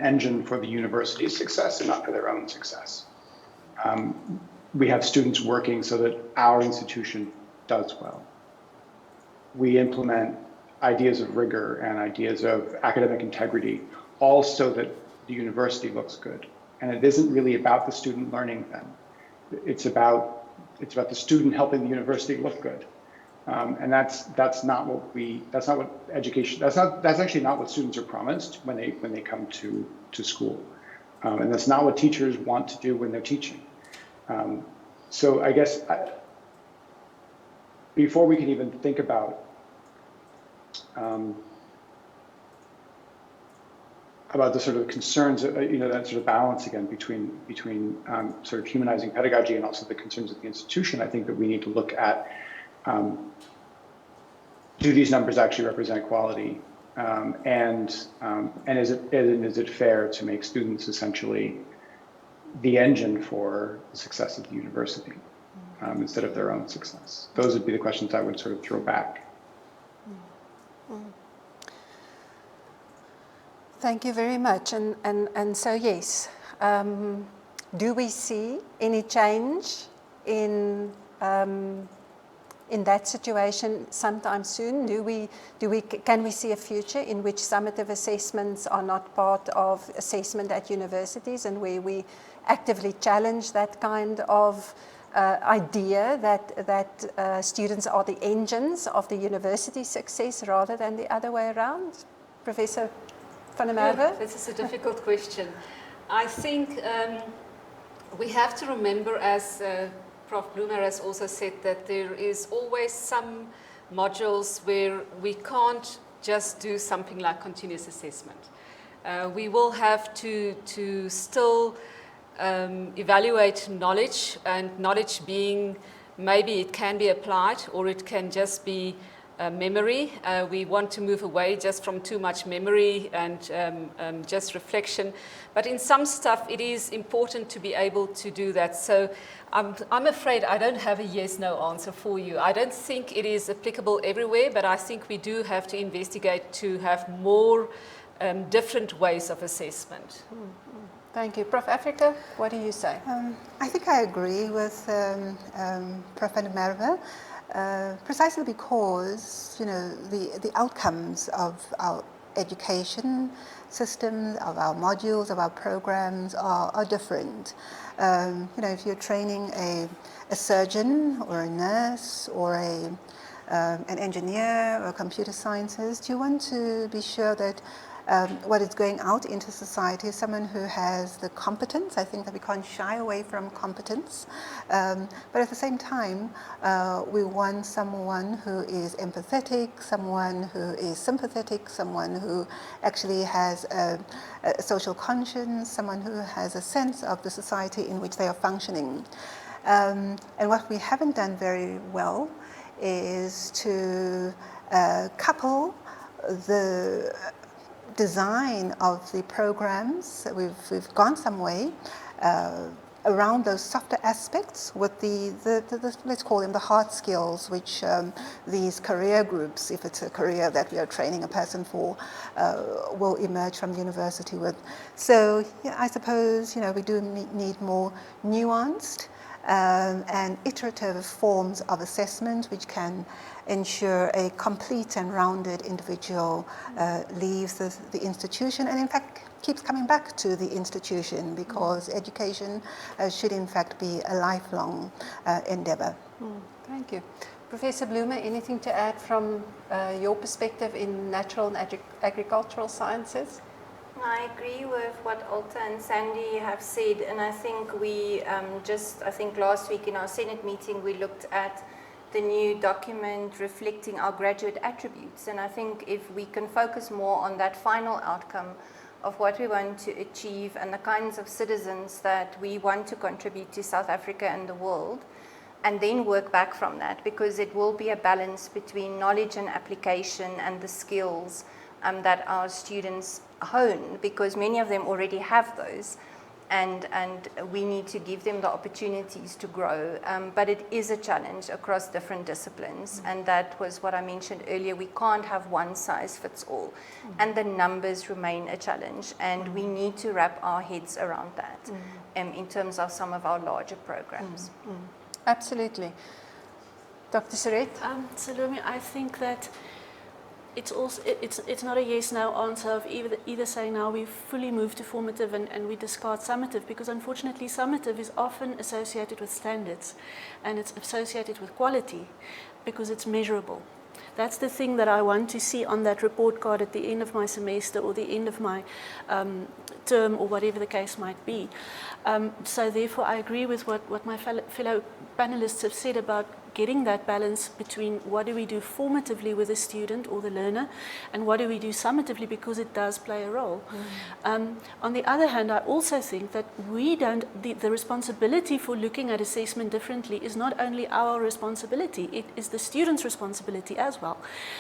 engine for the university's success and not for their own success. We have students working so that our institution does well. We implement ideas of rigor and ideas of academic integrity, all so that the university looks good. And it isn't really about the student learning then. It's about the student helping the university look good. And that's actually not what students are promised when they come to school. And that's not what teachers want to do when they're teaching. So I guess before we can even think about the sort of concerns, that sort of balance again between sort of humanizing pedagogy and also the concerns of the institution, I think that we need to look at, do these numbers actually represent quality? And is it fair to make students essentially the engine for the success of the university instead of their own success? Those would be the questions I would sort of throw back. Thank you very much. And so yes, do we see any change in that situation sometime soon? Can we see a future in which summative assessments are not part of assessment at universities, and where we actively challenge that kind of idea that students are the engines of the university success rather than the other way around? Professor van der Merwe? Yeah, this is a difficult question. I think we have to remember, as Prof Bloomer has also said, that there is always some modules where we can't just do something like continuous assessment. We will have to still evaluate knowledge, and knowledge being, maybe it can be applied or it can just be memory. We want to move away just from too much memory and just reflection. But in some stuff, it is important to be able to do that. So I'm afraid I don't have a yes-no answer for you. I don't think it is applicable everywhere, but I think we do have to investigate to have more different ways of assessment. Thank you. Prof Africa, what do you say? I think I agree with Prof van der Merwe. Precisely because, the outcomes of our education systems, of our modules, of our programs are different. If you're training a surgeon or a nurse or an engineer or a computer scientist, you want to be sure that what is going out into society is someone who has the competence. I think that we can't shy away from competence. But at the same time, we want someone who is empathetic, someone who is sympathetic, someone who actually has a social conscience, someone who has a sense of the society in which they are functioning. And what we haven't done very well is to couple the design of the programs. We've gone some way around those softer aspects with the let's call them the hard skills, which these career groups, if it's a career that we are training a person for, will emerge from the university with. So yeah, I suppose we do need more nuanced and iterative forms of assessment, which can ensure a complete and rounded individual leaves the institution, and in fact keeps coming back to the institution, because education should in fact be a lifelong endeavor. Thank you. Professor Bloomer, anything to add from your perspective in natural and agricultural sciences? I agree with what Alta and Sandy have said, and I think we I think last week in our Senate meeting we looked at the new document reflecting our graduate attributes, and I think if we can focus more on that final outcome of what we want to achieve and the kinds of citizens that we want to contribute to South Africa and the world, and then work back from that, because it will be a balance between knowledge and application and the skills that our students hone, because many of them already have those, and we need to give them the opportunities to grow. But it is a challenge across different disciplines, and that was what I mentioned earlier. We can't have one size fits all, and the numbers remain a challenge, and we need to wrap our heads around that in terms of some of our larger programs. Absolutely. Dr. Surette? Salomé, I think that it's also it's not a yes/no answer of either saying now we've fully moved to formative and we discard summative, because unfortunately summative is often associated with standards and it's associated with quality because it's measurable. That's the thing that I want to see on that report card at the end of my semester or the end of my term or whatever the case might be. So therefore I agree with what my fellow panelists have said about getting that balance between what do we do formatively with the student or the learner and what do we do summatively, because it does play a role. On the other hand, I also think that the responsibility for looking at assessment differently is not only our responsibility, it is the student's responsibility as well.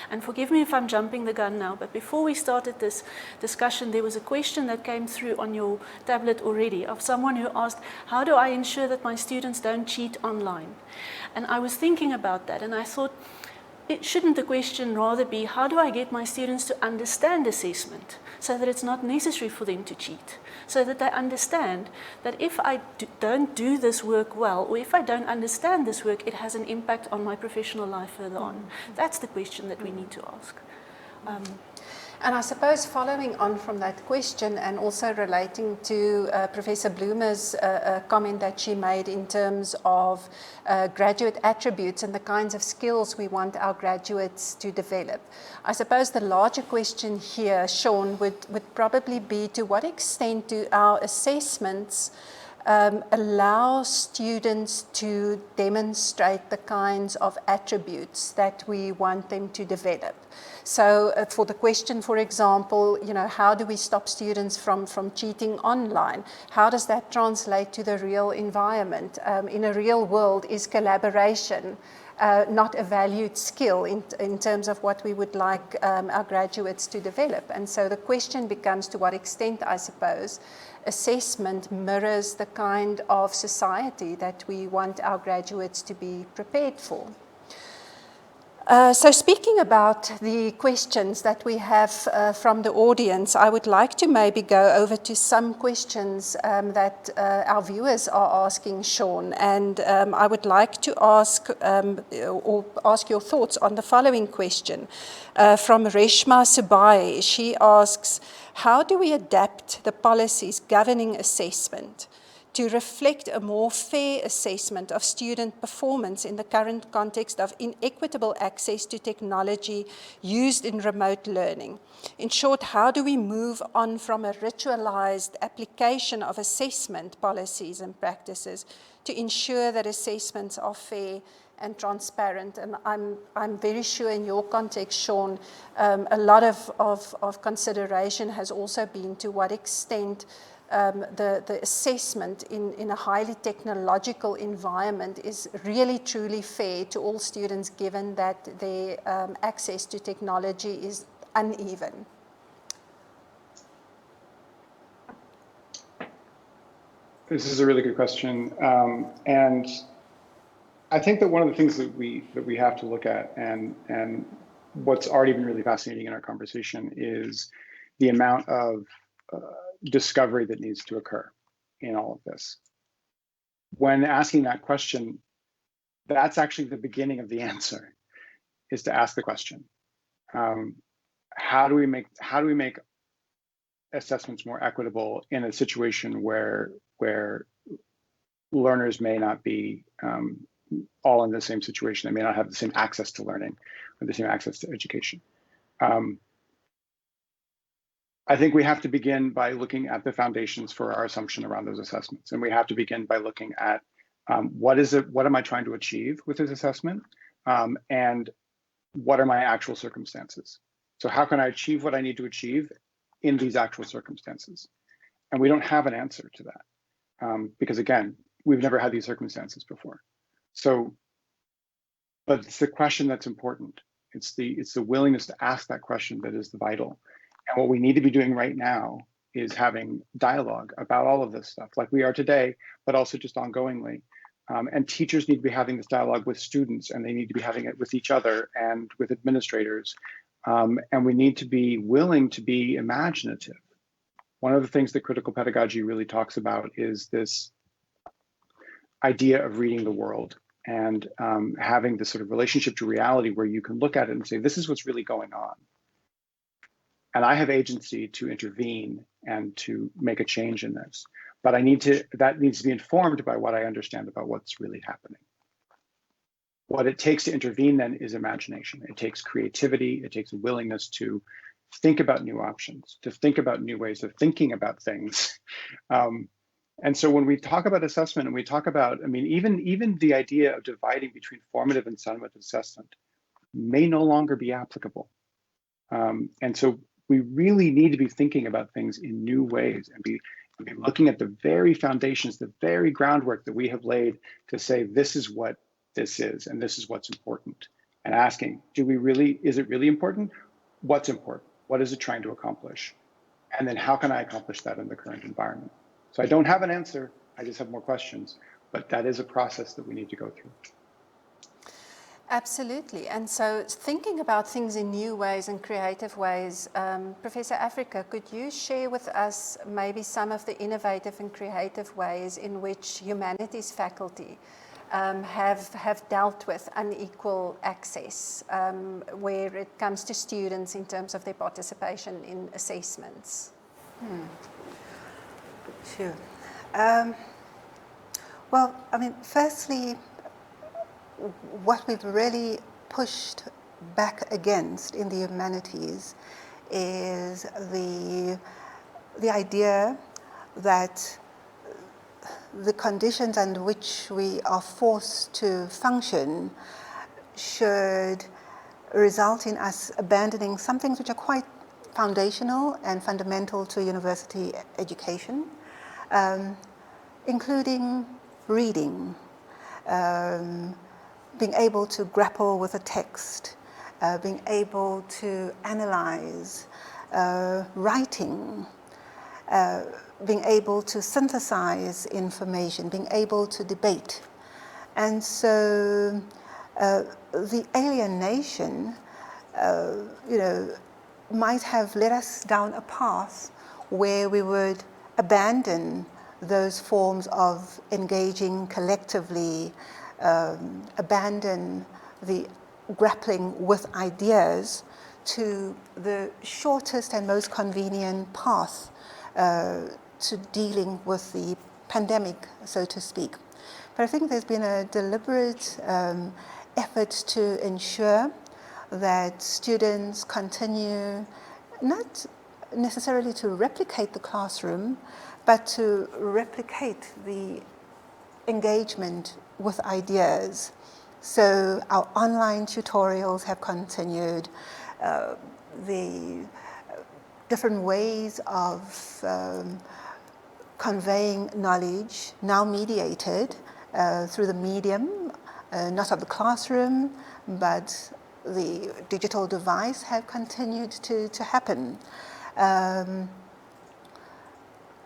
And forgive me if I'm jumping the gun now, but before we started this discussion, there was a question that came through on your tablet already of someone who asked, how do I ensure that my students don't cheat online? And I was thinking about that, and I thought, shouldn't the question rather be, how do I get my students to understand assessment so that it's not necessary for them to cheat? So that they understand that if I don't do this work well, or if I don't understand this work, it has an impact on my professional life further on. That's the question that we need to ask. And I suppose following on from that question and also relating to Professor Bloomer's comment that she made in terms of graduate attributes and the kinds of skills we want our graduates to develop. I suppose the larger question here, Sean, would probably be, to what extent do our assessments allow students to demonstrate the kinds of attributes that we want them to develop? So for the question, for example, how do we stop students from cheating online? How does that translate to the real environment? In a real world, is collaboration not a valued skill in terms of what we would like our graduates to develop? And so the question becomes, to what extent, I suppose, assessment mirrors the kind of society that we want our graduates to be prepared for. So speaking about the questions that we have from the audience, I would like to maybe go over to some questions that our viewers are asking Sean, and I would like to ask your thoughts on the following question from Reshma Subai. She asks, how do we adapt the policies governing assessment to reflect a more fair assessment of student performance in the current context of inequitable access to technology used in remote learning? In short, how do we move on from a ritualized application of assessment policies and practices to ensure that assessments are fair and transparent? And I'm very sure in your context, Sean, a lot of consideration has also been to what extent the assessment in a highly technological environment is really truly fair to all students, given that their access to technology is uneven. This is a really good question, and I think that one of the things that we have to look at, and what's already been really fascinating in our conversation, is the amount of discovery that needs to occur in all of this. When asking that question, that's actually the beginning of the answer, is to ask the question. How do we make assessments more equitable in a situation where learners may not be all in the same situation? They may not have the same access to learning or the same access to education. I think we have to begin by looking at the foundations for our assumption around those assessments. And we have to begin by looking at what am I trying to achieve with this assessment? And what are my actual circumstances? So how can I achieve what I need to achieve in these actual circumstances? And we don't have an answer to that because, again, we've never had these circumstances before. So, but it's the question that's important. It's the willingness to ask that question that is the vital. And what we need to be doing right now is having dialogue about all of this stuff, like we are today, but also just ongoingly. And teachers need to be having this dialogue with students, and they need to be having it with each other and with administrators. And we need to be willing to be imaginative. One of the things that critical pedagogy really talks about is this idea of reading the world and having this sort of relationship to reality where you can look at it and say, this is what's really going on. And I have agency to intervene and to make a change in this. But that needs to be informed by what I understand about what's really happening. What it takes to intervene then is imagination. It takes creativity. It takes a willingness to think about new options, to think about new ways of thinking about things. And so when we talk about assessment and we talk about, I mean, even the idea of dividing between formative and summative assessment may no longer be applicable. And so we really need to be thinking about things in new ways and be looking at the very foundations, the very groundwork that we have laid to say, this is what this is, and this is what's important. And asking, is it really important? What's important? What is it trying to accomplish? And then how can I accomplish that in the current environment? So I don't have an answer, I just have more questions, but that is a process that we need to go through. Absolutely. And so thinking about things in new ways and creative ways, Professor Africa, could you share with us maybe some of the innovative and creative ways in which humanities faculty have dealt with unequal access where it comes to students in terms of their participation in assessments? Sure. Well, I mean, firstly, what we've really pushed back against in the humanities is the idea that the conditions under which we are forced to function should result in us abandoning some things which are quite foundational and fundamental to university education, including reading, being able to grapple with a text, being able to analyze, writing, being able to synthesize information, being able to debate. And so the alienation, might have led us down a path where we would abandon those forms of engaging collectively, abandon the grappling with ideas to the shortest and most convenient path to dealing with the pandemic, so to speak. But I think there's been a deliberate effort to ensure that students continue not necessarily to replicate the classroom, but to replicate the engagement with ideas. So our online tutorials have continued, the different ways of conveying knowledge, now mediated through the medium, not of the classroom, but the digital device, have continued to happen. And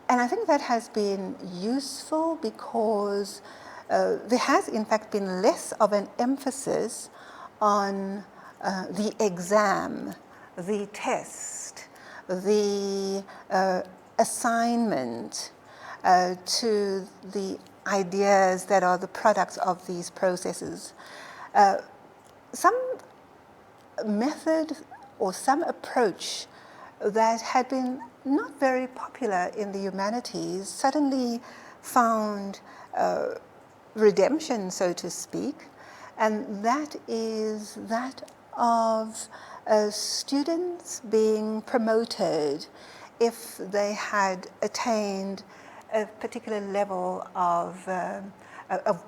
I think that has been useful because there has in fact been less of an emphasis on the exam, the test, the assignment to the ideas that are the products of these processes. Some method or some approach that had been not very popular in the humanities suddenly found redemption, so to speak, and that is that of students being promoted if they had attained a particular level of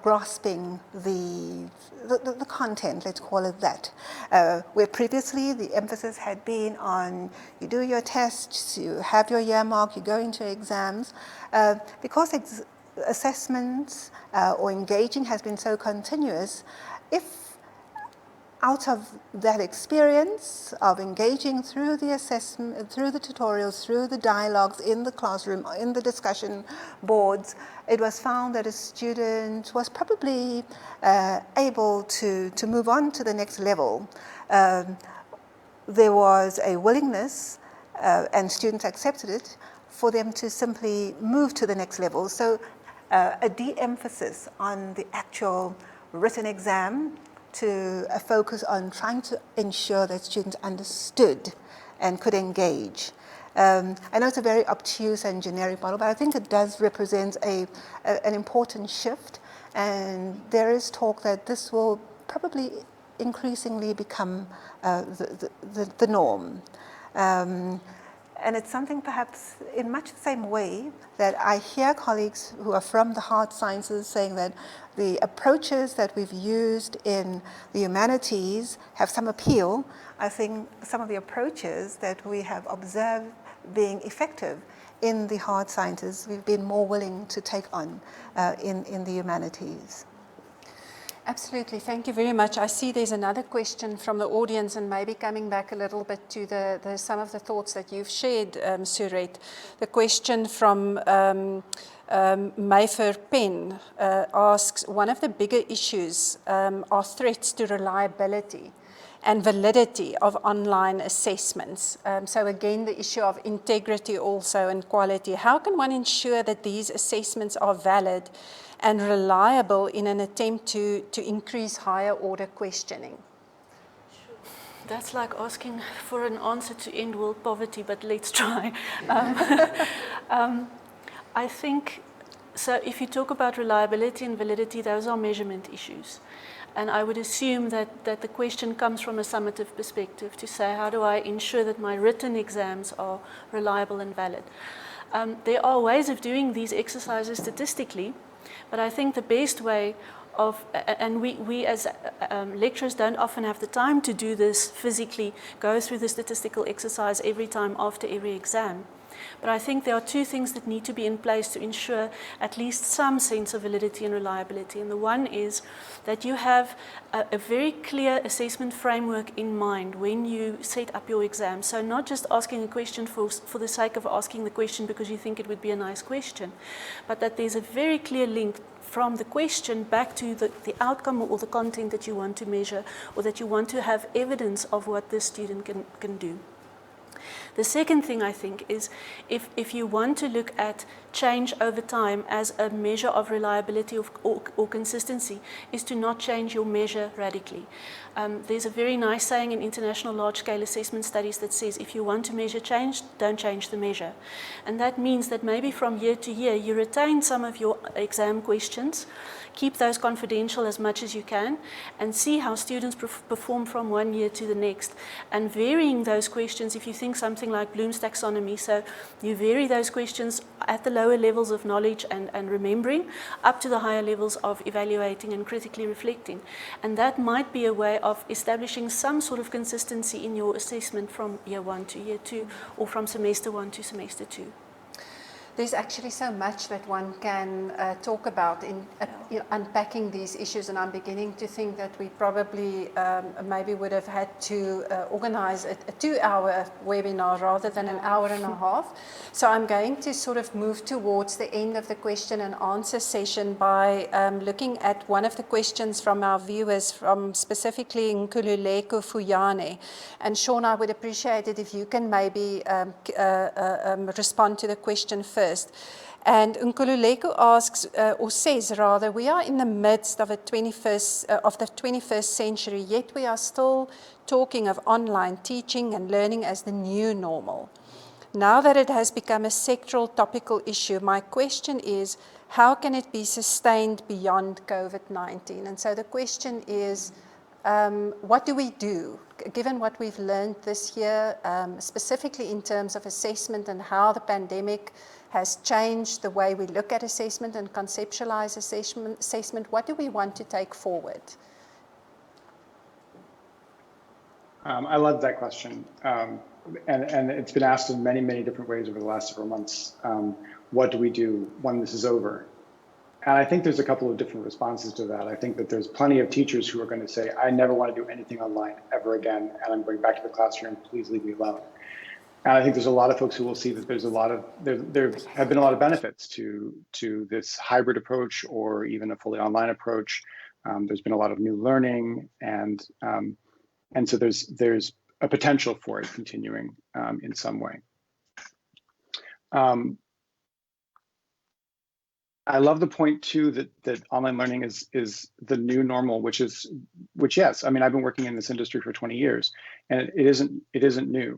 grasping the content, let's call it that. Where previously the emphasis had been on you do your tests, you have your year mark, you go into exams. Because assessments or engaging has been so continuous, if out of that experience of engaging through the assessment, through the tutorials, through the dialogues in the classroom, in the discussion boards, it was found that a student was probably able to move on to the next level. There was a willingness, and students accepted it, for them to simply move to the next level. So a de-emphasis on the actual written exam, to a focus on trying to ensure that students understood and could engage. I know it's a very obtuse and generic model, but I think it does represent an important shift, and there is talk that this will probably increasingly become the norm. And it's something perhaps in much the same way that I hear colleagues who are from the hard sciences saying that the approaches that we've used in the humanities have some appeal. I think some of the approaches that we have observed being effective in the hard sciences, we've been more willing to take on in the humanities. Absolutely, thank you very much. I see there's another question from the audience, and maybe coming back a little bit to some of the thoughts that you've shared, Surette. The question from Mayfair Penn asks, one of the bigger issues are threats to reliability and validity of online assessments. So again, the issue of integrity also and quality. How can one ensure that these assessments are valid and reliable in an attempt to increase higher order questioning? That's like asking for an answer to end world poverty, but let's try. I think, so if you talk about reliability and validity, those are measurement issues. And I would assume that the question comes from a summative perspective to say, how do I ensure that my written exams are reliable and valid? There are ways of doing these exercises statistically, but I think the best way of, and we as lecturers don't often have the time to do this physically, go through the statistical exercise every time after every exam. But I think there are two things that need to be in place to ensure at least some sense of validity and reliability. And the one is that you have a very clear assessment framework in mind when you set up your exam. So not just asking a question for the sake of asking the question because you think it would be a nice question, but that there's a very clear link from the question back to the outcome or the content that you want to measure, or that you want to have evidence of what this student can do. The second thing I think is if you want to look at change over time as a measure of reliability or consistency, is to not change your measure radically. There's a very nice saying in international large-scale assessment studies that says if you want to measure change, don't change the measure. And that means that maybe from year to year you retain some of your exam questions, keep those confidential as much as you can, and see how students perform from one year to the next. And varying those questions, if you think something like Bloom's taxonomy, so you vary those questions at the lower levels of knowledge and remembering, up to the higher levels of evaluating and critically reflecting. And that might be a way of establishing some sort of consistency in your assessment from year 1 to year 2, or from semester 1 to semester 2. There's actually so much that one can talk about in unpacking these issues, and I'm beginning to think that we probably maybe would have had to organize a 2-hour webinar rather than an hour and a half. So I'm going to sort of move towards the end of the question and answer session by looking at one of the questions from our viewers, from specifically Nkululeko Fuyane. And Sean, I would appreciate it if you can maybe respond to the question first. And Nkululeko asks, or says rather, we are in the midst of the 21st century, yet we are still talking of online teaching and learning as the new normal. Now that it has become a sectoral topical issue, my question is, how can it be sustained beyond COVID-19? And so the question is, what do we do, given what we've learned this year, specifically in terms of assessment and how the pandemic has changed the way we look at assessment and conceptualize assessment? What do we want to take forward? I love that question. And it's been asked in many, many different ways over the last several months. What do we do when this is over? And I think there's a couple of different responses to that. I think that there's plenty of teachers who are going to say, I never want to do anything online ever again, and I'm going back to the classroom, please leave me alone. And I think there's a lot of folks who will see that there's a lot of, there have been a lot of benefits to this hybrid approach or even a fully online approach. There's been a lot of new learning, and so there's a potential for it continuing in some way. I love the point too that online learning is the new normal, which yes, I mean, I've been working in this industry for 20 years, and it isn't new.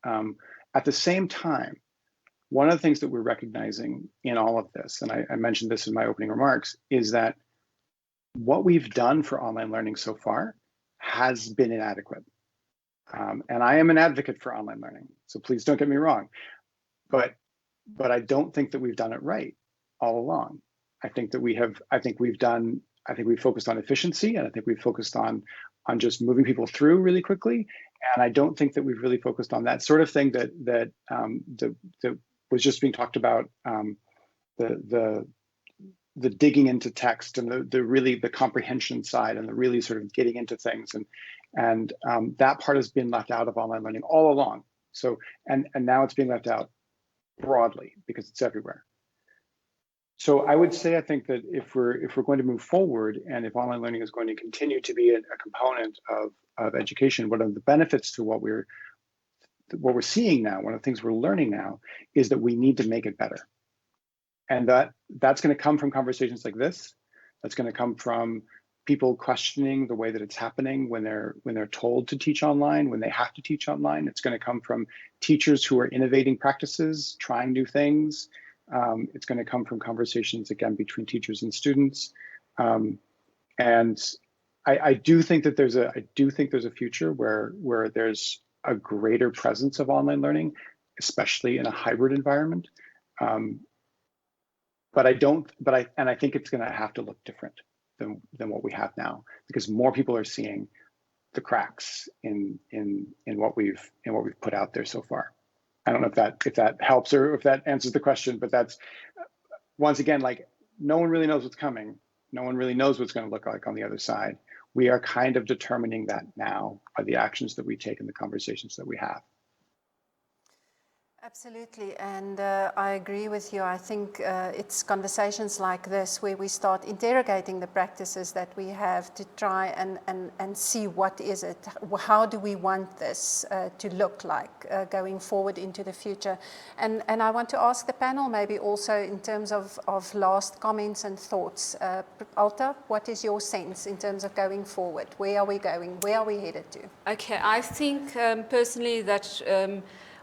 At the same time, one of the things that we're recognizing in all of this, and I mentioned this in my opening remarks, is that what we've done for online learning so far has been inadequate. And I am an advocate for online learning, so please don't get me wrong. But I don't think that we've done it right all along. I think we've focused on efficiency, and I think we've focused on just moving people through really quickly. And I don't think that we've really focused on that sort of thing that was just being talked about, the digging into text and the comprehension side and the really sort of getting into things, and that part has been left out of online learning all along. So and now it's being left out broadly because it's everywhere. So I would say, I think that if we're going to move forward, and if online learning is going to continue to be a component of education, one of the benefits to what we're seeing now, one of the things we're learning now, is that we need to make it better. And that's going to come from conversations like this. That's going to come from people questioning the way that it's happening when they're told to teach online, when they have to teach online. It's going to come from teachers who are innovating practices, trying new things. It's going to come from conversations, again, between teachers and students. And I do think that there's a future where there's a greater presence of online learning, especially in a hybrid environment. But I think it's going to have to look different than what we have now, because more people are seeing the cracks in what we've put out there so far. I don't know if that helps or if that answers the question, but that's, once again, like, no one really knows what's coming. No one really knows what's going to look like on the other side. We are kind of determining that now by the actions that we take and the conversations that we have. Absolutely, and I agree with you. I think it's conversations like this where we start interrogating the practices that we have to try and see what is it, how do we want this to look like going forward into the future. And I want to ask the panel maybe also in terms of last comments and thoughts. Alta, what is your sense in terms of going forward? Where are we going? Where are we headed to? Okay, I think personally that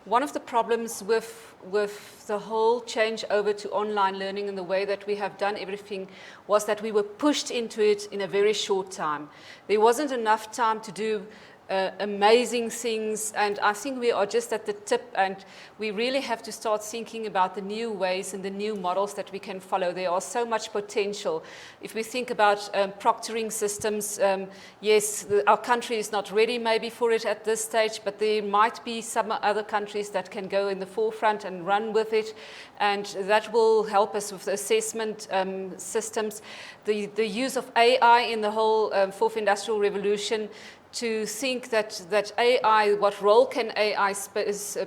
one of the problems with the whole change over to online learning and the way that we have done everything was that we were pushed into it in a very short time. There wasn't enough time to do amazing things, and I think we are just at the tip, and we really have to start thinking about the new ways and the new models that we can follow. There are so much potential. If we think about proctoring systems, yes, our country is not ready maybe for it at this stage, but there might be some other countries that can go in the forefront and run with it, and that will help us with the assessment systems. The use of AI in the whole fourth industrial revolution, to think that AI, what role can AI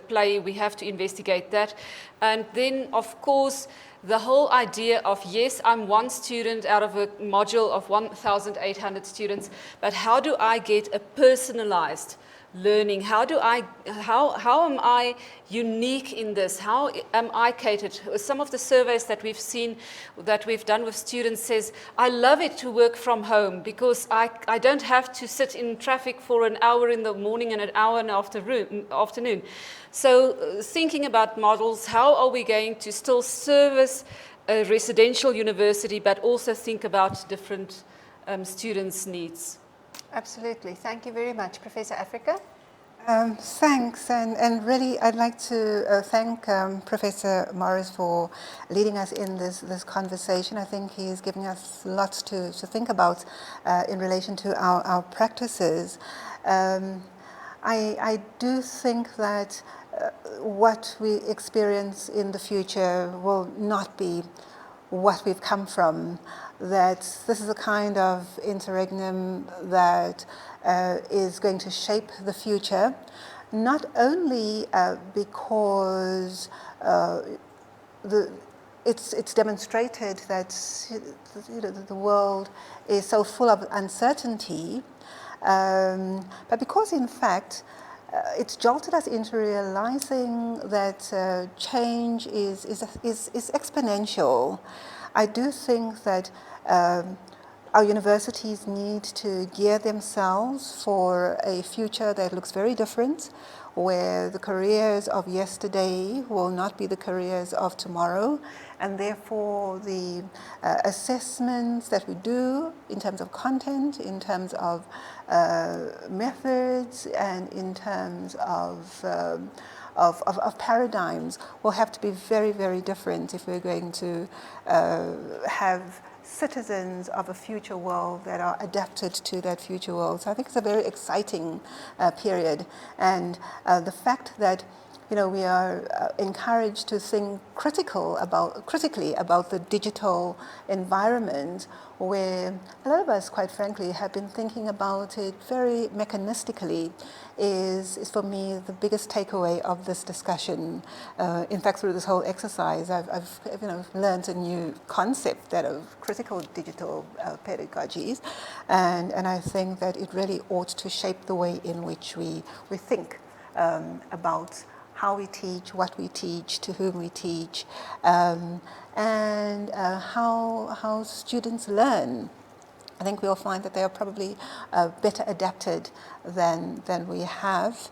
play, we have to investigate that. And then, of course, the whole idea of, yes, I'm one student out of a module of 1,800 students, but how do I get a personalized learning? How am I unique in this? How am I catered? Some of the surveys that we've seen, that we've done with students, says, I love it to work from home because I don't have to sit in traffic for an hour in the morning and an hour in the afternoon. So thinking about models, how are we going to still service a residential university, but also think about different students' needs? Absolutely. Thank you very much. Professor Africa? Thanks, and really I'd like to thank Professor Morris for leading us in this conversation. I think he's giving us lots to think about in relation to our practices. I do think that what we experience in the future will not be what we've come from, that this is a kind of interregnum that is going to shape the future, not only because it's demonstrated that the world is so full of uncertainty, but because in fact it's jolted us into realizing that change is exponential. I do think that Our universities need to gear themselves for a future that looks very different, where the careers of yesterday will not be the careers of tomorrow, and therefore the assessments that we do in terms of content, in terms of methods, and in terms of paradigms will have to be very, very different if we're going to have citizens of a future world that are adapted to that future world. So I think it's a very exciting period, and the fact that we are encouraged to think critically about the digital environment, where a lot of us, quite frankly, have been thinking about it very mechanistically, is for me the biggest takeaway of this discussion. In fact, through this whole exercise, I've learned a new concept, that of critical digital pedagogies, and I think that it really ought to shape the way in which we think about how we teach, what we teach, to whom we teach, and how students learn. I think we'll find that they are probably better adapted than we have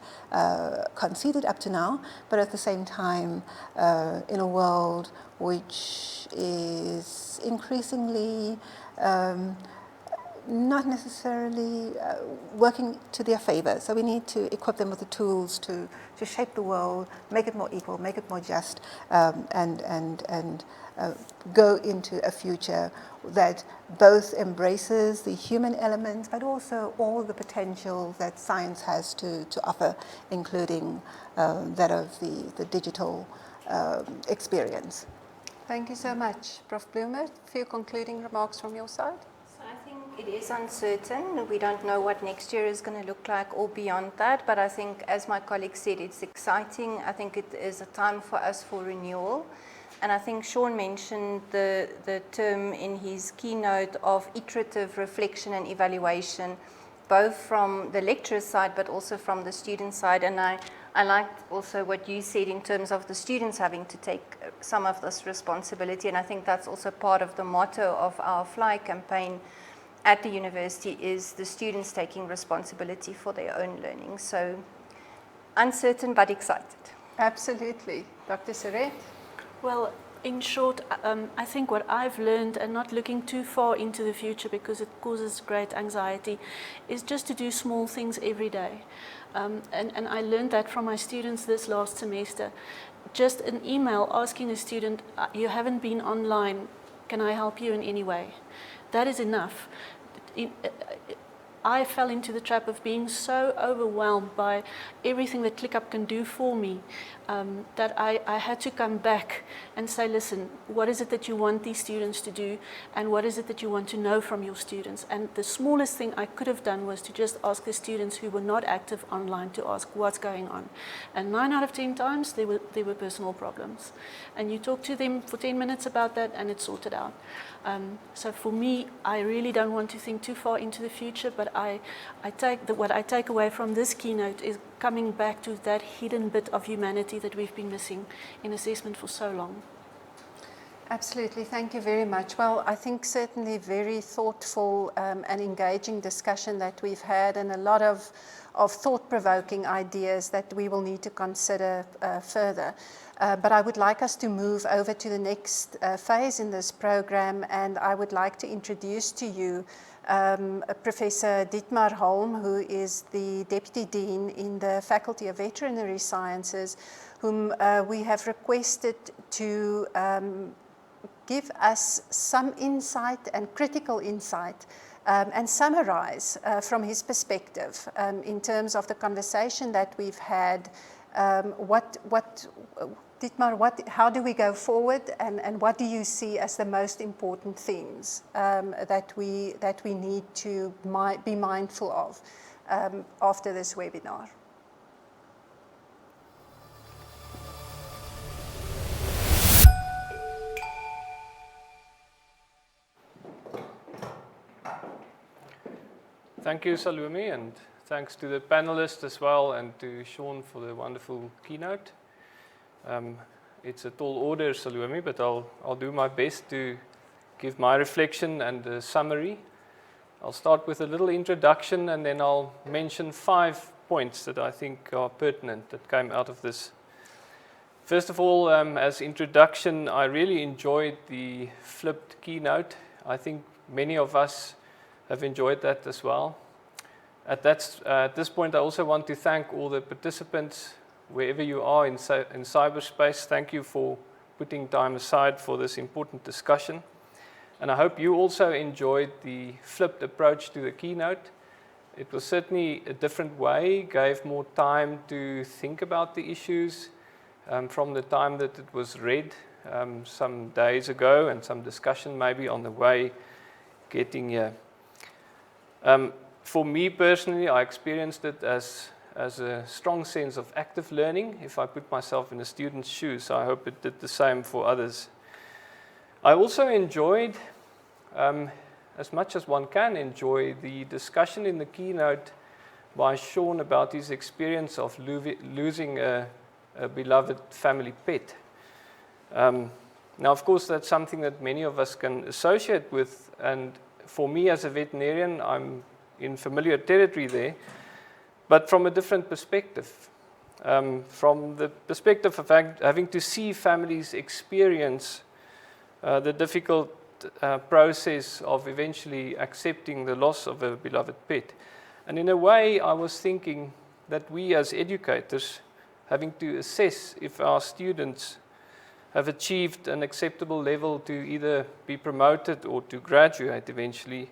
conceded up to now, but at the same time, in a world which is increasingly not necessarily working to their favor. So we need to equip them with the tools to shape the world, make it more equal, make it more just, and go into a future that both embraces the human element, but also all the potential that science has to offer, including that of the digital experience. Thank you so much. Prof Bloomer, a few concluding remarks from your side? It is uncertain. We don't know what next year is going to look like or beyond that, but I think, as my colleague said, it's exciting. I think it is a time for us for renewal. And I think Sean mentioned the term in his keynote of iterative reflection and evaluation, both from the lecturer side but also from the student side. And I liked also what you said in terms of the students having to take some of this responsibility. And I think that's also part of the motto of our Fly campaign at the university, is the students taking responsibility for their own learning. So uncertain but excited. Absolutely. Dr. Surette? Well, in short, I think what I've learned, and not looking too far into the future because it causes great anxiety, is just to do small things every day. And I learned that from my students this last semester. Just an email asking a student, you haven't been online, can I help you in any way? That is enough. I fell into the trap of being so overwhelmed by everything that ClickUp can do for me that I had to come back and say, listen, what is it that you want these students to do, and what is it that you want to know from your students? And the smallest thing I could have done was to just ask the students who were not active online to ask what's going on. And 9 out of 10 times there were personal problems. And you talk to them for 10 minutes about that and it's sorted out. So for me, I really don't want to think too far into the future, but what I take away from this keynote is coming back to that hidden bit of humanity that we've been missing in assessment for so long. Absolutely, thank you very much. Well, I think certainly very thoughtful and engaging discussion that we've had, and a lot of thought-provoking ideas that we will need to consider further. But I would like us to move over to the next phase in this program, and I would like to introduce to you Professor Dietmar Holm, who is the Deputy Dean in the Faculty of Veterinary Sciences, whom we have requested to give us some insight and critical insight and summarize from his perspective in terms of the conversation that we've had. Dietmar, how do we go forward, and what do you see as the most important themes that we need to be mindful of after this webinar? Thank you, Salomé, and thanks to the panelists as well, and to Sean for the wonderful keynote. It's a tall order, Salomé, but I'll do my best to give my reflection and a summary. I'll start with a little introduction and then I'll mention 5 points that I think are pertinent that came out of this. First of all, as introduction, I really enjoyed the flipped keynote. I think many of us have enjoyed that as well. At this point, I also want to thank all the participants, wherever you are in cyberspace. Thank you for putting time aside for this important discussion. And I hope you also enjoyed the flipped approach to the keynote. It was certainly a different way, gave more time to think about the issues from the time that it was read some days ago, and some discussion maybe on the way getting here. For me personally, I experienced it as a strong sense of active learning if I put myself in a student's shoes. So I hope it did the same for others. I also enjoyed, as much as one can enjoy, the discussion in the keynote by Sean about his experience of losing a beloved family pet. Now, of course, that's something that many of us can associate with, and for me as a veterinarian, I'm in familiar territory there, but from a different perspective. From the perspective of having to see families experience the difficult process of eventually accepting the loss of a beloved pet. And in a way, I was thinking that we as educators, having to assess if our students have achieved an acceptable level to either be promoted or to graduate eventually,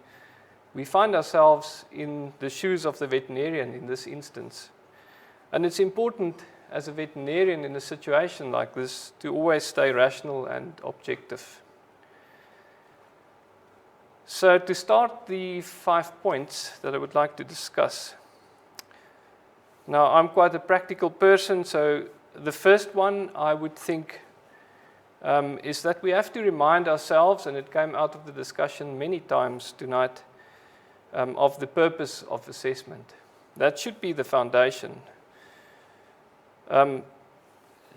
we find ourselves in the shoes of the veterinarian in this instance. And it's important as a veterinarian in a situation like this to always stay rational and objective. So to start the 5 points that I would like to discuss. Now, I'm quite a practical person, so the first one I would think is that we have to remind ourselves, and it came out of the discussion many times tonight, of the purpose of assessment. That should be the foundation.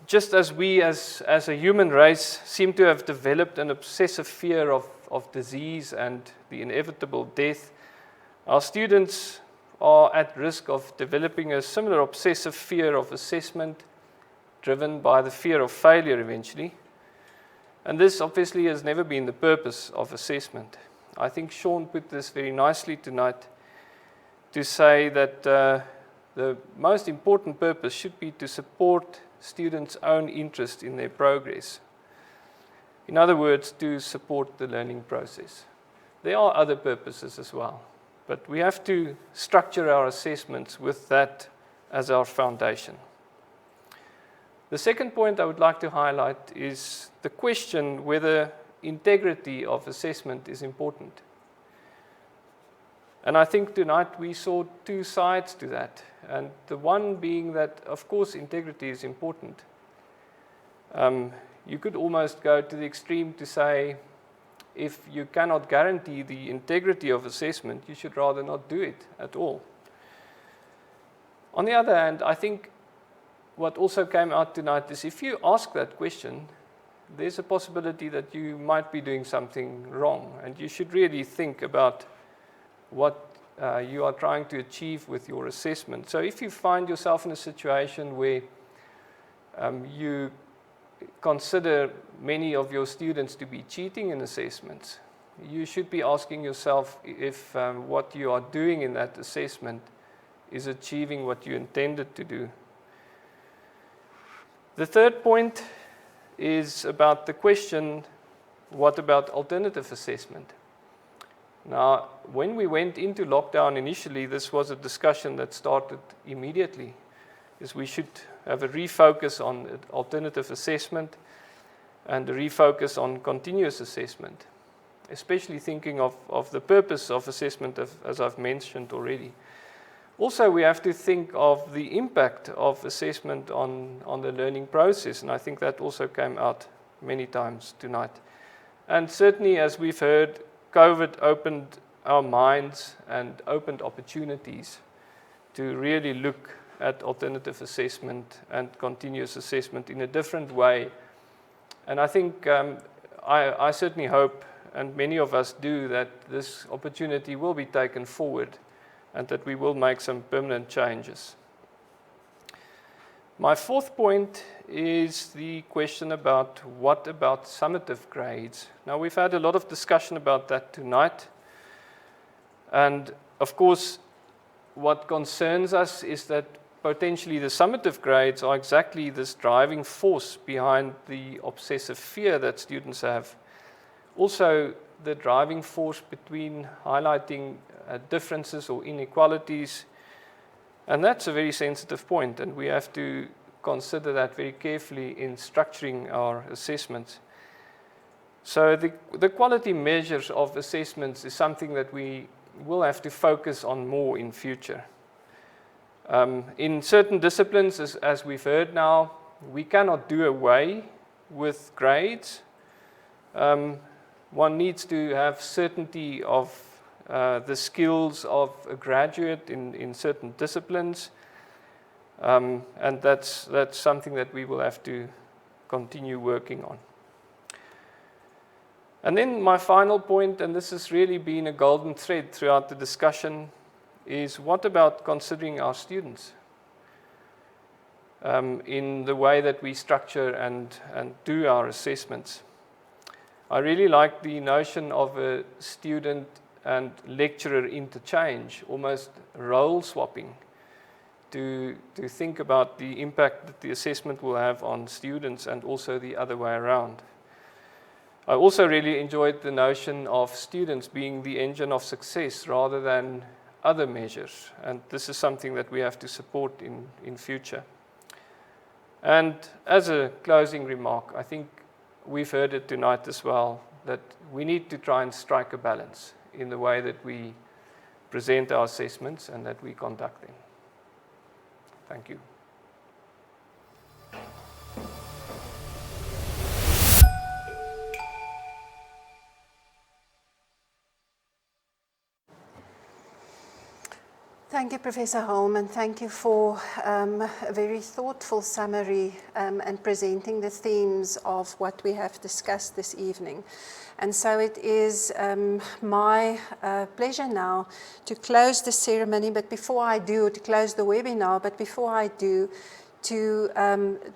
Just as we as a human race seem to have developed an obsessive fear of disease and the inevitable death, our students are at risk of developing a similar obsessive fear of assessment driven by the fear of failure eventually. And this obviously has never been the purpose of assessment. I think Sean put this very nicely tonight to say that the most important purpose should be to support students' own interest in their progress. In other words, to support the learning process. There are other purposes as well, but we have to structure our assessments with that as our foundation. The second point I would like to highlight is the question whether integrity of assessment is important. And I think tonight we saw 2 sides to that. And the one being that, of course, integrity is important. You could almost go to the extreme to say, if you cannot guarantee the integrity of assessment, you should rather not do it at all. On the other hand, I think what also came out tonight is if you ask that question, there's a possibility that you might be doing something wrong, and you should really think about what you are trying to achieve with your assessment. So if you find yourself in a situation where you consider many of your students to be cheating in assessments, you should be asking yourself if what you are doing in that assessment is achieving what you intended to do. The third point is about the question, what about alternative assessment? Now, when we went into lockdown initially, this was a discussion that started immediately, is we should have a refocus on alternative assessment and a refocus on continuous assessment, especially thinking of the purpose of assessment, as I've mentioned already. Also, we have to think of the impact of assessment on the learning process, and I think that also came out many times tonight. And certainly, as we've heard, COVID opened our minds and opened opportunities to really look at alternative assessment and continuous assessment in a different way. And I think, I certainly hope and many of us do, that this opportunity will be taken forward and that we will make some permanent changes. My fourth point is the question about what about summative grades. Now, we've had a lot of discussion about that tonight. And of course, what concerns us is that potentially the summative grades are exactly this driving force behind the obsessive fear that students have. Also, the driving force between highlighting differences or inequalities. And that's a very sensitive point, and we have to consider that very carefully in structuring our assessments. So the quality measures of assessments is something that we will have to focus on more in future. In certain disciplines, as we've heard now, we cannot do away with grades. One needs to have certainty of the skills of a graduate in certain disciplines, and that's something that we will have to continue working on. And then my final point, and this has really been a golden thread throughout the discussion, is what about considering our students in the way that we structure and do our assessments. I really like the notion of a student and lecturer interchange, almost role swapping, to think about the impact that the assessment will have on students and also the other way around. I also really enjoyed the notion of students being the engine of success rather than other measures, and this is something that we have to support in future. And as a closing remark, I think we've heard it tonight as well, that we need to try and strike a balance in the way that we present our assessments and that we conduct them. Thank you. Thank you, Professor Holm, and thank you for a very thoughtful summary and presenting the themes of what we have discussed this evening. And so it is my pleasure now to close the ceremony, but before I do, to close the webinar, but before I do, to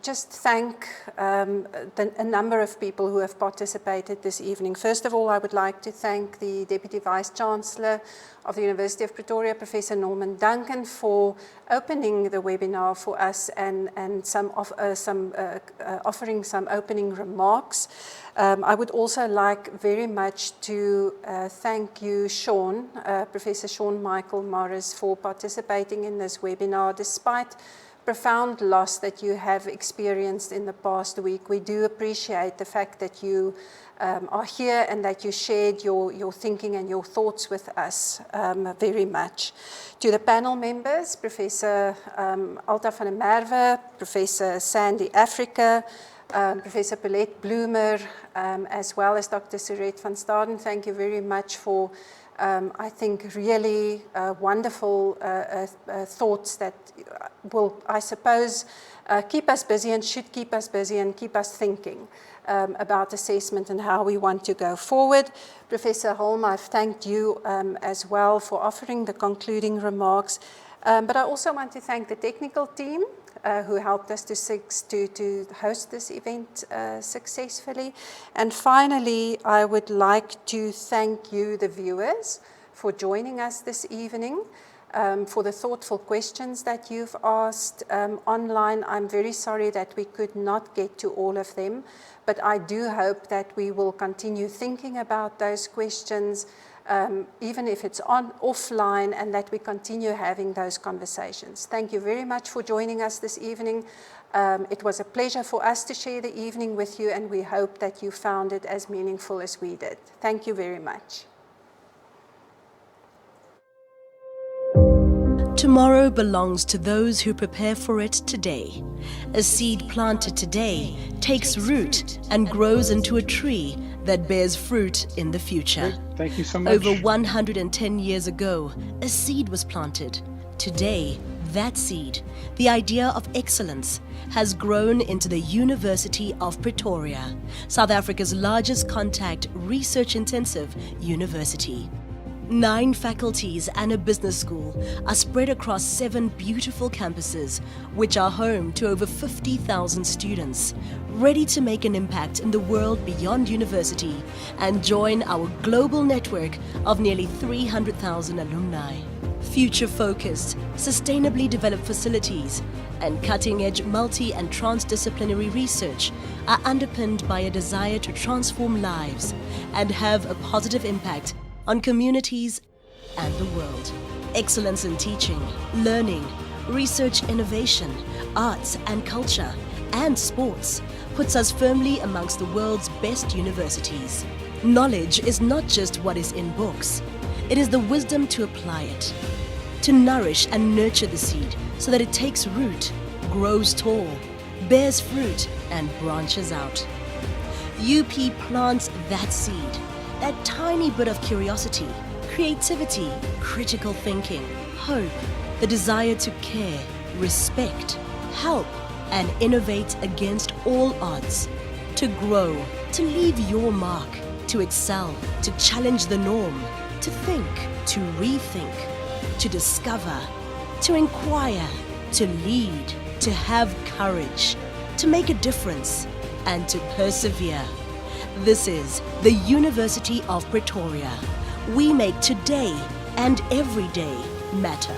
just thank a number of people who have participated this evening. First of all, I would like to thank the Deputy Vice-Chancellor of the University of Pretoria, Professor Norman Duncan, for opening the webinar for us and offering some opening remarks. I would also like very much to thank you, Sean, Professor Sean Michael Morris, for participating in this webinar despite profound loss that you have experienced in the past week. We do appreciate the fact that you are here and that you shared your thinking and your thoughts with us very much. To the panel members, Professor Alta van der Merwe, Professor Sandy Africa, Professor Paulette Bloomer, as well as Dr Surette van Staden, thank you very much for I think really wonderful thoughts that will, I suppose, keep us busy and should keep us busy and keep us thinking about assessment and how we want to go forward. Professor Holm, I've thanked you as well for offering the concluding remarks. But I also want to thank the technical team who helped us to host this event successfully. And finally, I would like to thank you, the viewers, for joining us this evening, for the thoughtful questions that you've asked online. I'm very sorry that we could not get to all of them, but I do hope that we will continue thinking about those questions, even if it's offline, and that we continue having those conversations. Thank you very much for joining us this evening. It was a pleasure for us to share the evening with you, and we hope that you found it as meaningful as we did. Thank you very much. Tomorrow belongs to those who prepare for it today. A seed planted today takes root and grows into a tree that bears fruit in the future. Great. Thank you so much. Over 110 years ago, a seed was planted. Today, that seed, the idea of excellence, has grown into the University of Pretoria, South Africa's largest contact research-intensive university. 9 faculties and a business school are spread across 7 beautiful campuses, which are home to over 50,000 students, ready to make an impact in the world beyond university and join our global network of nearly 300,000 alumni. Future-focused, sustainably developed facilities and cutting-edge multi- and transdisciplinary research are underpinned by a desire to transform lives and have a positive impact on communities and the world. Excellence in teaching, learning, research innovation, arts and culture, and sports puts us firmly amongst the world's best universities. Knowledge is not just what is in books. It is the wisdom to apply it, to nourish and nurture the seed so that it takes root, grows tall, bears fruit, and branches out. UP plants that seed, that tiny bit of curiosity, creativity, critical thinking, hope, the desire to care, respect, help, and innovate against all odds, to grow, to leave your mark, to excel, to challenge the norm, to think, to rethink, to discover, to inquire, to lead, to have courage, to make a difference, and to persevere. This is the University of Pretoria. We make today and every day matter.